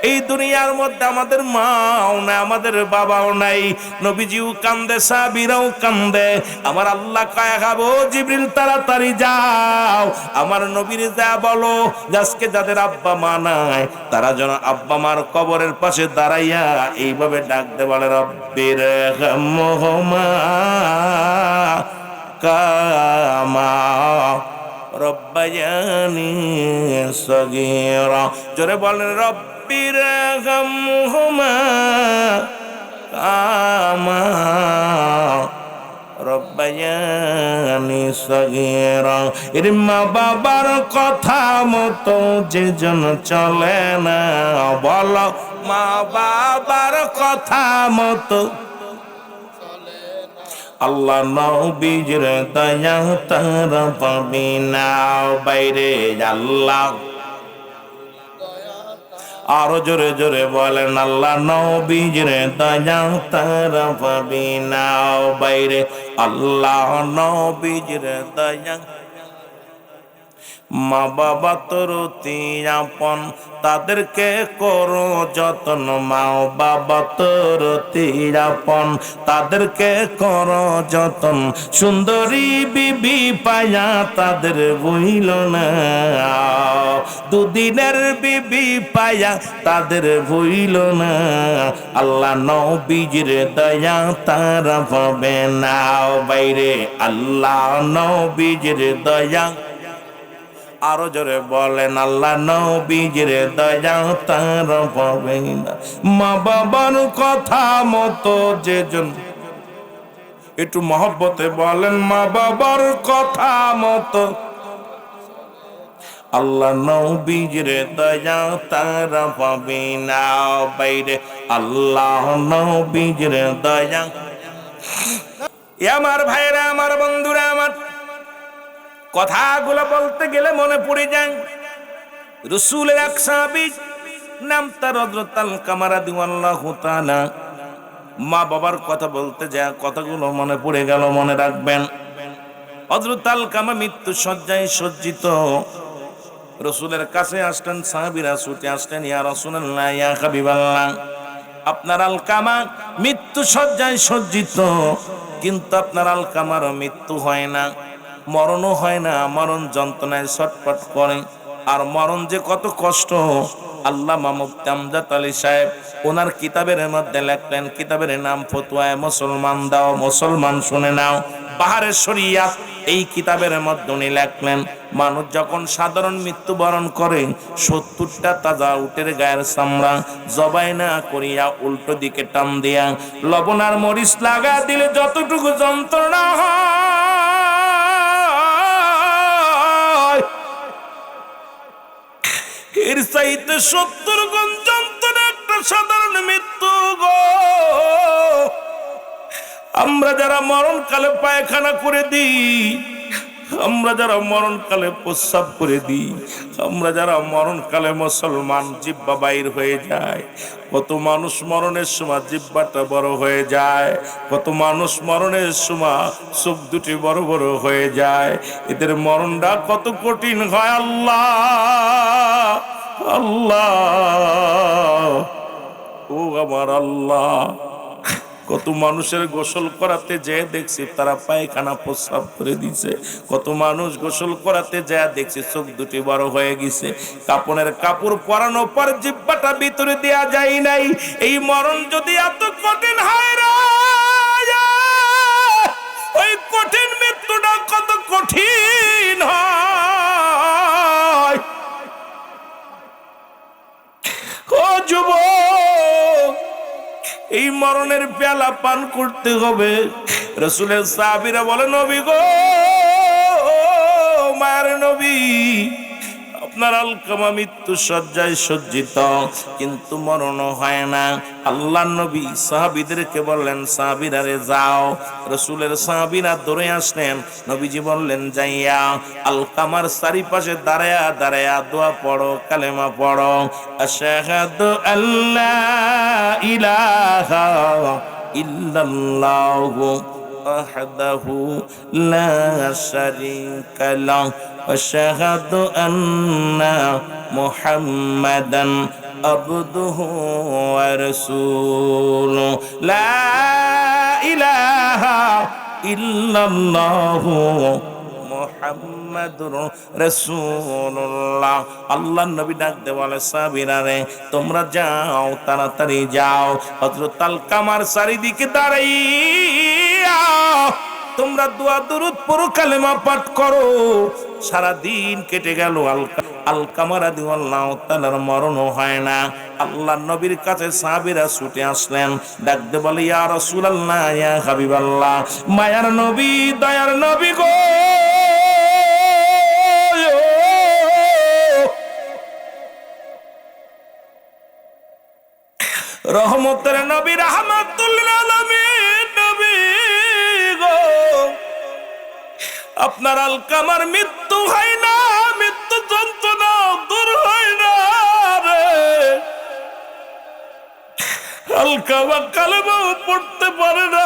এই দুনিয়ার মধ্যে আমাদের মাও নাই, আমাদের বাবাও নাই। নবীজিও কান্দে, সাহাবীরাও কান্দে। আমার আল্লাহ কয়, খাবো জিবরিল তাড়াতাড়ি যাও, আমার নবীর যা বলো, আজকে যাদের আব্বা মা নাই, তারা যেন আব্বা মার কবরের পাশে দাঁড়াইয়া এইভাবে ডাক দে, বলে, রব্বির হামহুমা কামা রব্বায়ানি সগীরা। জোরে বলেন রব্বিরহামহুমা কামা রব্বায়ানি সগীরা। এর মা বাবার কথা মতো যে জন চলে না, বলো মা বাবার কথা মতো আল্লাহ নবীর দয়া তারা পাবি না। বাইরে আল্লাহ আরো জোরে জোরে বলেন আল্লাহ নবীর দয়া তারা পাবি না। বাইরে আল্লাহ নবীর দয়া। মা বাবা তোর অতি আপন, তাদেরকে করো যতন। মা বাবা তোর অতি আপন, তাদেরকে করো যতন। সুন্দরী বিবি পায়া তাদের ভুইল না, দুদিনের বিবি পায়া তাদের ভুইল না। আল্লাহ নবীর দয়া তারা পাবে না। বাইরে আল্লাহ নবীর দয়া। আরো জোরে বলেন আল্লাহ নবীর দয়া তারা পাবে না। মা বাবার কথা মতো যে জন, একটু মহব্বতে বলেন মা বাবার কথা মতো আল্লাহ নবীর দয়া তারা পাবে না। বাইরে আল্লাহ নবীর দয়া। আমার ভাইরা, আমার বন্ধুরা, আমার কথাগুলো বলতে গেলে মনে পড়ে যায় রাসূলের এক সাহাবী, নাম তার হযরত আলকামা রাদিয়াল্লাহু তাআলা। মা বাবার কথা বলতে যায় কথাগুলো মনে পড়ে গেল, মনে রাখবেন। হযরত আলকামা মৃত্যু শয্যায় সজ্জিত। রাসূলের কাছে আসলেন সাহাবীরা, ছুটে আসলেন, ইয়া রাসূলুল্লাহ, ইয়া হাবিবাল্লাহ, আপনার আলকামা মৃত্যু শয্যায় সজ্জিত, কিন্তু আপনার আলকামার মৃত্যু হয় না, মরণও হয় না, মরণ যন্ত্রণায় ছটফট করে। আর মরণ যে কত কষ্ট, আল্লামা মুফতি আমজাদ আলী সাহেব ওনার কিতাবের মধ্যে লেখলেন, কিতাবের নাম ফতোয়ায়ে মুসলমান দাও, মুসলমান শুনে নাও, বাহারে শরিয়াত। এই কিতাবের মধ্যে উনি লেখলেন, মানুষ যখন সাধারণ মৃত্যুবরণ করে 70টা তাজা উটের গায়ের চামড়া জবাই না করিয়া উল্টো দিকে টান দিয়া লবণ আর মরিচ লাগা দিলে যতটুকু যন্ত্রণা হয়, এর চাইতে 70 গুণ যন্ত্রণা একটা সাধারণ মৃত্যু গো। আমরা যারা মরণকালে পায়খানা করে দিই, আমরা যারা মরণকালে প্রস্রাব করে দিই, আমরা যারা মরণকালে মুসলমান জিহ্বা বাইর হয়ে যায়, কত মানুষ মরণের সময় জিহ্বাটা বড় হয়ে যায়, কত মানুষ মরণের সময় চোখ দুটি বড় বড় হয়ে যায়। এদের মরণটা কত কঠিন হয়। আল্লাহ আল্লাহ, ও আমার আল্লাহ, কত মানুষের গোসল করাতে যে দেখছি তারা পায়খানা প্রস্রাব করে দিছে, কত মানুষ গোসল করাতে যা দেখছি চোখ দুটি বড় হয়ে গেছে, কাপড়ের কাপড় পরানো পর জিহ্বাটা ভিতরে দেয়া যায় নাই। এই মরণ যদি এত কঠিন হয় রে, ওই কঠিন মৃত্যুটা কত কঠিন হয়। ও যুবক, এই মরণের পেয়ালা পান করতে হবে। রাসূলের সাহাবীরা বলে, নবী গো, মায়ের নবী, আপনার আলকামা মৃত্যু শয্যায় সজ্জিত, কিন্তু মরণ হয় না। আল্লাহর নবী সাহাবীদেরকে বললেন, সাহাবীরা রে যাও। রাসূলের সাহাবীরা দৌড়ে আসলেন, নবীজি বললেন, যাইয়া আলকামার চারিপাশে দাঁড়ায়া দাঁড়ায়া দোয়া পড়ো, কালেমা পড়ো, আশহাদু আল্লা ইলাহা ইল্লাল্লাহু ওয়াহদাহু লা শারীকা লাহু আশহাদু আন্না মুহাম্মাদান আবদুহু ওয়া রাসূলুহু লা ইলাহা ইল্লাল্লাহু মুহাম্মাদুর রাসূলুল্লাহ। আল্লাহর নবী ডাক দে বলে, সাহাবীরা রে তোমরা যাও, তাড়াতাড়ি যাও, হযরত আলকামার চারিদিকে দাঁড়াইয়া তোমরা দোয়া দরুদ পড়ো, কালেমা পাঠ করো, সারা দিন কেটে গেল, আলকামা রাদিয়াল্লাহু তাআলার মরণও হয় না। আল্লাহর নবীর কাছে সাহাবীরা ছুটে আসলেন, ডাকতে বলে, ইয়া রাসূলুল্লাহ, ইয়া হাবিবাল্লাহ, মায়ার নবী, দয়ার নবী গো, রহমতের নবী, রাহমাতুল লিল আলামিন নবী গো, আপনার আলকামার মৃত্যু হয় না, মৃত্যু যন্ত্রণা দূর হয় না রে। আলকামা কালেমাও পড়তে পারে না,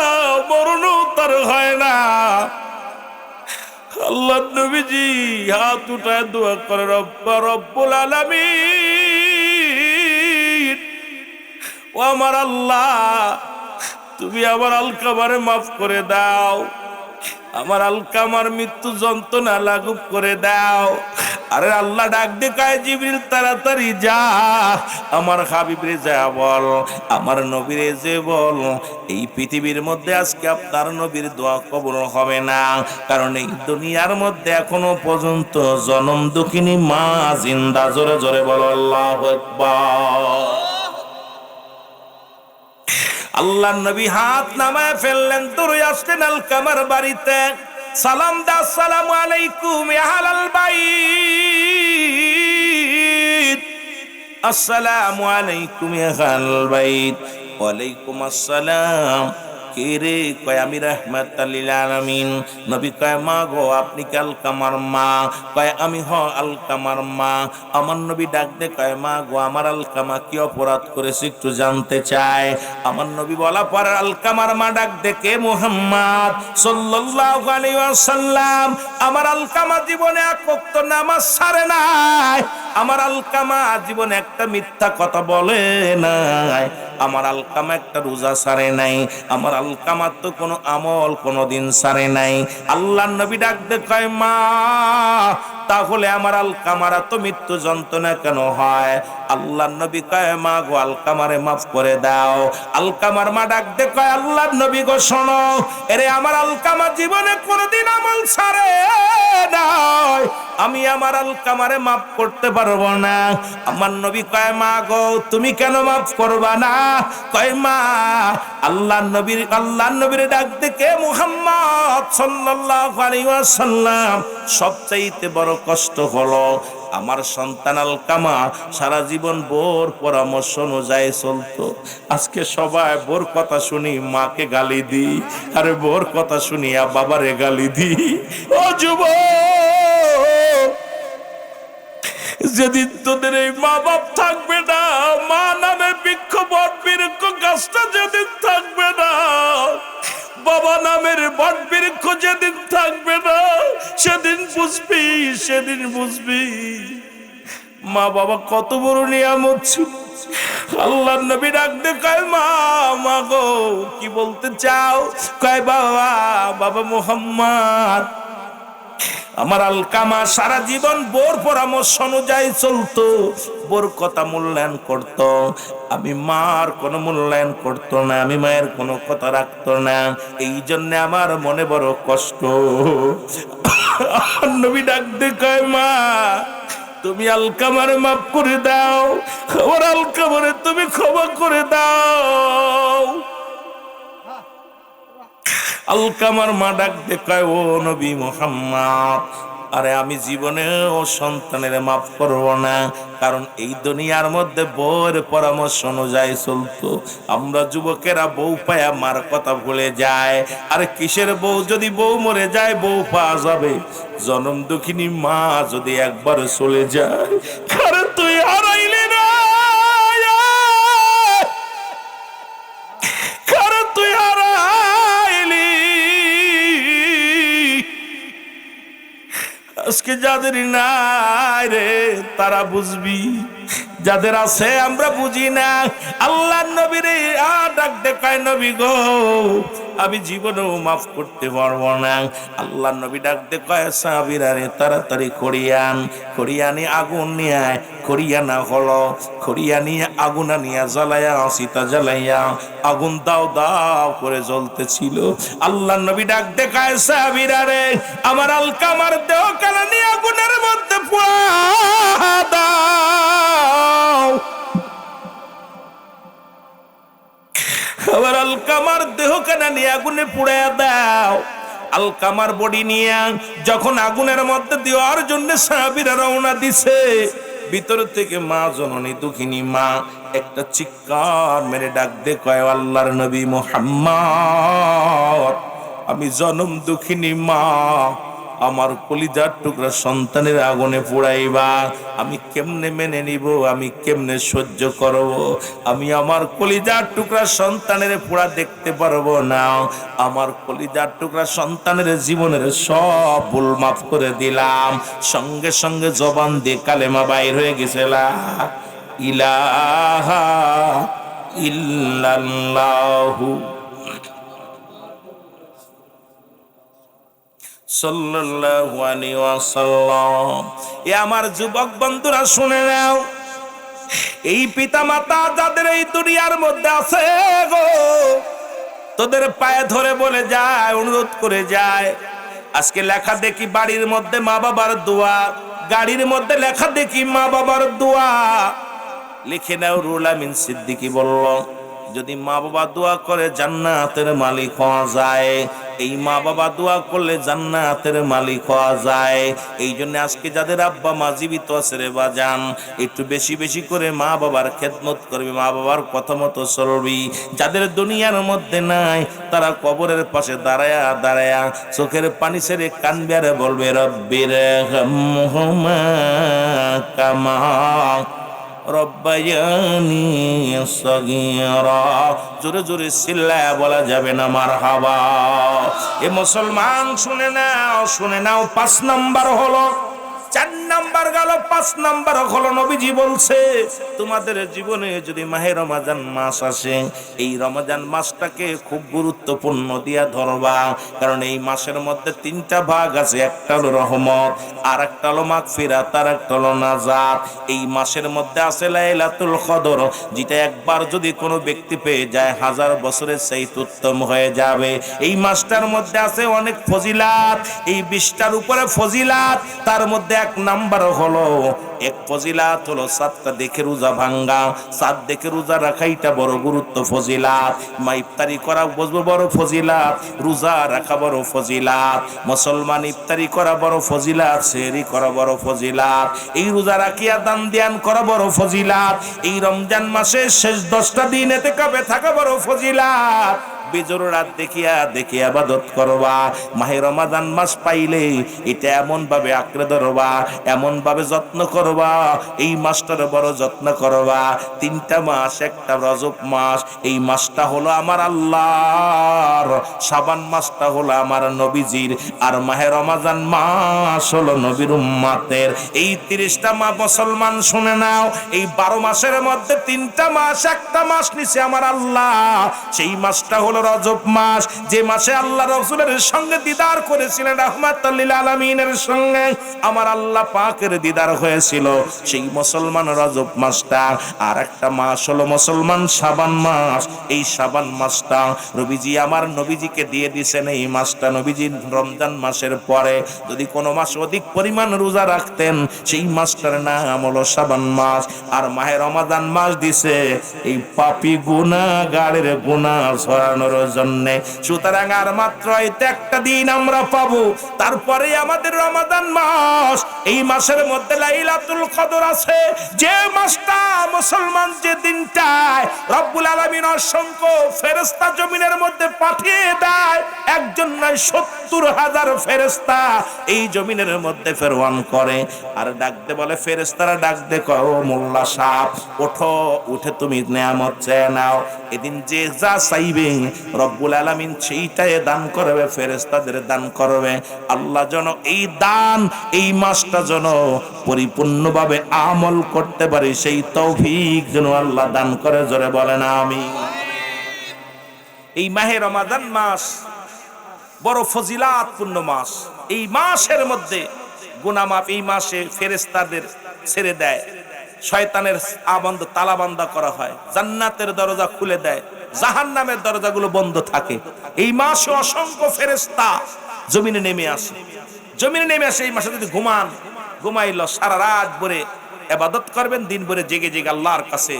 মরণও তার হয় না। আল্লাহর নবীজি হাত উঠায় দোয়া করে, রব্বুল আলামিন, ও আমার আল্লাহ, তুমি আমার আলকামারে মাফ করে দাও, আমার আলকামার মৃত্যু যন্ত্রণা লাঘব করে দাও। আরে আল্লাহ ডাক দেখায়, জিবরিল তাড়াতাড়ি যা, আমার হাবিবরে যা বল, আমার নবীরে যে বল, এই পৃথিবীর মধ্যে আজকে আপনার নবীর দোয়া কবুল হবে না, কারণ এই দুনিয়ার মধ্যে এখনো পর্যন্ত জনম দুঃখিনী মা জিন্দা। জোরে জোরে বল আল্লাহু আকবার। আল্লাহর নবী হাত নামায় ফেললেন, দৌড়ে আসলেন আলকামার বাড়িতে, সালাম দা, আসসালামু আলাইকুম ইয়া আহলাল বাইত, আসসালামু আলাইকুম ইয়া আহলাল বাইত। ওয়ালাইকুম আসসালাম। কে রে? কয় আমি রাহমাতাল লিল আলামিন। নবী কয়, মা গো, আপনি কি আলকামার মা? কয় আমি আলকামার মা। আমার নবী ডাক দে কয়, মা গো, আমার আলকামা কি অপরাধ করেছে একটু জানতে চায়। আমার নবী বলা পর আলকামার মা ডাক দে, কে? মুহাম্মদ সাল্লাল্লাহু আলাইহি ওয়াসাল্লাম। আমার আলকামা জীবনে এক ওয়াক্ত নামাজ ছাড়ে নাই, আমার আলকামা জীবনে একটা মিথ্যা কথা বলে নাই, আমার আলকামা একটা রোজা ছাড়ে নাই, আমার আলকামার তো কোনো আমল কোনোদিন ছাড়ে নাই। আল্লাহর নবী ডাক দে কয়, মা তাহলে আমার আলকামারা তো মৃত্যু যন্ত্রণা কেন হয়? আল্লাহর নবী কয়, মা গো, আলকামারে মাফ করে দাও। আলকামার মা ডাক দে কয়, আল্লাহর নবী গো শোনো, এরে আমার আলকামা জীবনে কোনোদিন আমল ছাড়ে নাই, আমি আমার আলকামারে মাফ করতে পারবো না। আমার নবী কয়, মা গো, তুমি কেন মাফ করবা না? কয়, মা আল্লাহর নবীর ডাক দে, কে? মুহাম্মদ সাল্লাল্লাহু আলাইহি ওয়াসাল্লাম। সবচাইতে বড় কষ্ট হলো আমার সন্তান আলকামা সারা জীবন বোর পরামর্শ অনুযায়ী চলতো, আজকে সবাই বোর কথা শুনি মাকে গালি দি, আরে বোর কথা শুনিয়া বাবারে গালি দি। ও যুবক, যেদিন তোদের এই মা বাপ থাকবে না, মা নামে বৃক্ষ বট বৃক্ষ গাছটা যেদিন থাকবে না, বাবা নামের বট বৃক্ষ যেদিন থাকবে না, সেদিন বুঝবি মা বাবা কত বড় নিয়ামত ছিল। আল্লাহর নবী ডাক দে কয়, মা গো, কি বলতে চাও? কয়, বাবা মুহাম্মদ, আমার আলকামা সারা জীবন বোর পরামর্শ অনুযায়ী চলতো, বোর কথা মূল্যায়ন করত, আমি মার কোনো মূল্যায়ন করতো না, আমি মায়ের কোনো কথা রাখতো না, এই জন্য আমার মনে বড় কষ্ট। নবী ডাক দে কয়, মা তুমি আলকামারে মাফ করে দাও, আমার আলকামারে তুমি ক্ষমা করে দাও। আলকামার মা ডাক দে কয়, ও নবী মুহাম্মদ, আরে আমি জীবনে ও সন্তানের মাফ করব না, কারণ এই দুনিয়ার মধ্যে বউয়ের পরামর্শ অনুযায়ী চলতো। আমরা যুবকেরা বউ পায়া মার কথা ভুলে যায়, আর কিসের বউ? যদি বউ মরে যায় বউ পাওয়া যাবে, জনম দুঃখিনী মা যদি একবার চলে যায়, কারণ তুই হারাইলি না, কারণ তুই হারাইলি। আজকে যাদের নাই রে তারা বুঝবি। যাদের আছে আমরা বুঝি না। আল্লাহর নবীরে ডাক দেখায়, নবী গো আমি জীবনেও মাফ করতে পারবো না। আল্লাহর নবী ডাক দেখায়, সাহাবীরা রে তাড়াতাড়ি খড়িয়ানি আগুন নিয়ে আয়। খড়িয়া না হলো, খড়িয়া নিয়ে আগুনা নিয়ে জ্বালাইয়া সীতা জ্বালাইয়া আগুন দাও দাও করে জ্বলতেছিল। আল্লাহর নবী ডাক দেখায়, সাহাবীরা রে আমার আলকামার দেহ কালা নিয়ে আগুনের মধ্যে পোড়া দাও। আবার আলকামার দেহ কানা নিয়ে আগুনে পুড়ে দাও। আলকামার বডি নিয়ে যখন আগুনের মধ্যে দেওয়ার জন্য সাহাবীরা রওনা দিছে, ভিতর থেকে মা জননী দুঃখিনী মা একটা চিৎকার মেরে ডাক দে কয়, আল্লাহর নবী মুহাম্মদ আমি জনম দুঃখিনী মা, আমার কলিজার টুকরা সন্তানের আগুনে পোড়াইবা, আমি কেমনে মেনে নিব, আমি কেমনে সহ্য করব, আমি আমার কলিজার টুকরা সন্তানের পোড়া দেখতে পারবো না। আমার কলিজার টুকরা সন্তানের জীবনের সব ভুল মাফ করে দিলাম। সঙ্গে সঙ্গে জবান দিয়ে কালেমা বাইর হয়ে গেছে, লা ইলাহা ইল্লাল্লাহু সাল্লাল্লাহু আলাইহি ওয়াসাল্লাম। এ আমার যুবক বন্ধুরা শুনে নাও, এই পিতা মাতা যাদের এই দুনিয়ার মধ্যে আছে গো, তোদের পায়ে ধরে বলে যায়, অনুরোধ করে যায়, আজকে লেখা দেখি বাড়ির মধ্যে মা বাবার দোয়া, গাড়ির মধ্যে লেখা দেখি মা বাবার দোয়া। লিখে নাও, রুহুল আমিন সিদ্দিকী বলল, যদি মা বাবা দোয়া করে জান্নাতের মালিক হওয়া যায়, এই মা বাবা দোয়া করলে জান্নাতের মালিক হওয়া যায়। এই জন্য আজকে যাদের আব্বা মা জীবিত আছে রে বাজান, একটু বেশি বেশি করে মা বাবার খেদমত করবি, মা বাবার কথা মতো চলবি। যাদের দুনিয়ার মধ্যে নাই তারা কবরের পাশে দাঁড়ায়া দাঁড়ায়া চোখের পানি ছেড়ে কানবে আর বলবে, রব্বির হামহুমা কামা রব্বায়ানি সগীরা। জোরে জোরে চিল্লায়া বলা যাবে না মারহাবা। এ মুসলমান শুনে নাও, 5 নাম্বার হলো, 4 নাম্বার গেল, 5 নাম্বার হলো নবীজি বলছে, তোমাদের জীবনে যদি মাহে রমজান মাস আসে, এই রমজান মাসটাকে খুব গুরুত্বপূর্ণ দিয়া ধরবা। কারণ এই মাসের মধ্যে 3টা ভাগ আছে, একটা হলো রহমত, আর একটা হলো মাগফিরাত, আর একটা হলো নাজাত। এই মাসের মধ্যে আছে লাইলাতুল কদর, যেটা একবার যদি কোনো ব্যক্তি পেয়ে যায় 1000 বছরের চাইতে উত্তম হয়ে যাবে। এই মাসটার মধ্যে আছে অনেক ফজিলাত, এই 20টার উপরে ফজিলাত। তার মধ্যে 1 নাম্বার হলো, এক ফজিলাত হলো সাতটা দেখে রোজা ভাঙ্গা, 7 দেখে রোজা রাখা, এটা বড় গুরুত্ব ফজিলাত। ইফতারি করা বড় ফজিলাত, রোজা রাখা বড় ফজিলাত। মুসলমান ইফতারি করা বড় ফজিলাত, সেহরি করা বড় ফজিলাত। এই রোজা রাখিয়া দান ধ্যান করা বড় ফজিলাত। এই রমজান মাসের শেষ 10টা দিন ইতিকাফে থাকা বড় ফজিলাত। বেজোর রাত দেখিয়া ইবাদত করবা। মাহে রমাদান মাস পাইলে এটা এমন ভাবে আঁকড়ে ধরবা, এমন ভাবে যত্ন করবা, এই মাসটার বড় যত্ন করবা। 3টা মাস, একটা রজব মাস, এই মাসটা হলো আমার আল্লাহর, শাবান মাসটা হলো আমার নবীজির, আর মাহে রমাদান মাস হলো নবীর উম্মতের। এই 30টা মাস মুসলমান শুনে নাও, এই 12 মাসের মধ্যে 3টা মাস, একটা মাস নিচে আমার আল্লাহ, সেই মাসটা হলো রজব মাস, যে মাসে আল্লাহ রাসূলের সঙ্গে দিদার করেছিলেন, রাহমাতুল লিল আলামিনের সঙ্গে আমার আল্লাহ পাকের দিদার হয়েছিল, সেই মুসলমান রজব মাসটা। আর একটা মাস হলো মুসলমান শাবান মাস, এই শাবান মাসটা নবীজি আমার নবীজিকে দিয়ে দিয়েছেন। এই মাসটা নবীজি রমজান মাসের পরে যদি কোনো মাস অধিক পরিমাণ রোজা রাখতেন, সেই মাসটার নাম হলো শাবান মাস। আর মাহে রমাদান মাস দিছে এই পাপী গুনাহগারের গুনাহ ছড়ানোর জন্য। সুতরাং আর মাত্র একটা দিন আমরা পাবো, তারপরে আমাদের রমাদান মাস। এই মাসের মধ্যে লাইলাতুল কদর আছে, যে মাসটা মুসলমান, যে দিনটায় রব্বুল আলামিন অসংখ্য ফেরেশতা জমিনের মধ্যে পাঠিয়ে দেয়, একজন নয় 70,000 ফেরেশতা এই জমিনের মধ্যে ফেরওয়ান করে। আর ডাকতে বলে, ফেরেশতারা ডাকতে কয়, ও মোল্লা সাহেব ওঠো, উঠে তুমি নেয়ামত চেয়ে নাও। এদিন যে যা চাইবে রব্বুল আলামিন সেইটাই দান করবে, ফেরেশতাদের দান করবে। আল্লাহ যেন এই দান, এই মাসটা যেন পরিপূর্ণভাবে আমল করতে পারি, সেই তৌফিক যেন আল্লাহ দান করে। জোরে বলেন আমিন। এই মাহে রমাদান মাস বড় ফজিলাতপূর্ণ মাস। এই মাসের মধ্যে গুনাহ মাফ, এই মাসে ফেরেশতাদের ছেড়ে দেয়, শয়তানের বন্ধ তালাবন্ধ করা হয়, জান্নাতের দরজা খুলে দেয়, জাহান্নামের দরজাগুলো বন্ধ থাকে। এই মাসে অসংখ্য ফেরেশতা জমিনে নেমে আসে। জমিনে নেমে আসে এই মাসে। যদি ঘুমাইল সারা রাত ভরে ইবাদত করবেন, দিন ভরে জেগে জেগে আল্লাহর কাছে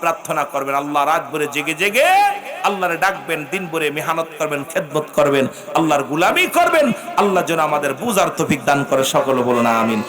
প্রার্থনা করবেন। আল্লাহ রাত ভরে জেগে জেগে আল্লাহরে ডাকবেন, দিন ভরে মেহনত করবেন, খেদমত করবেন, আল্লাহর গোলামি করবেন। আল্লাহ যেন আমাদের বুঝার তৌফিক দান করে। সকলে বলুন আমিন।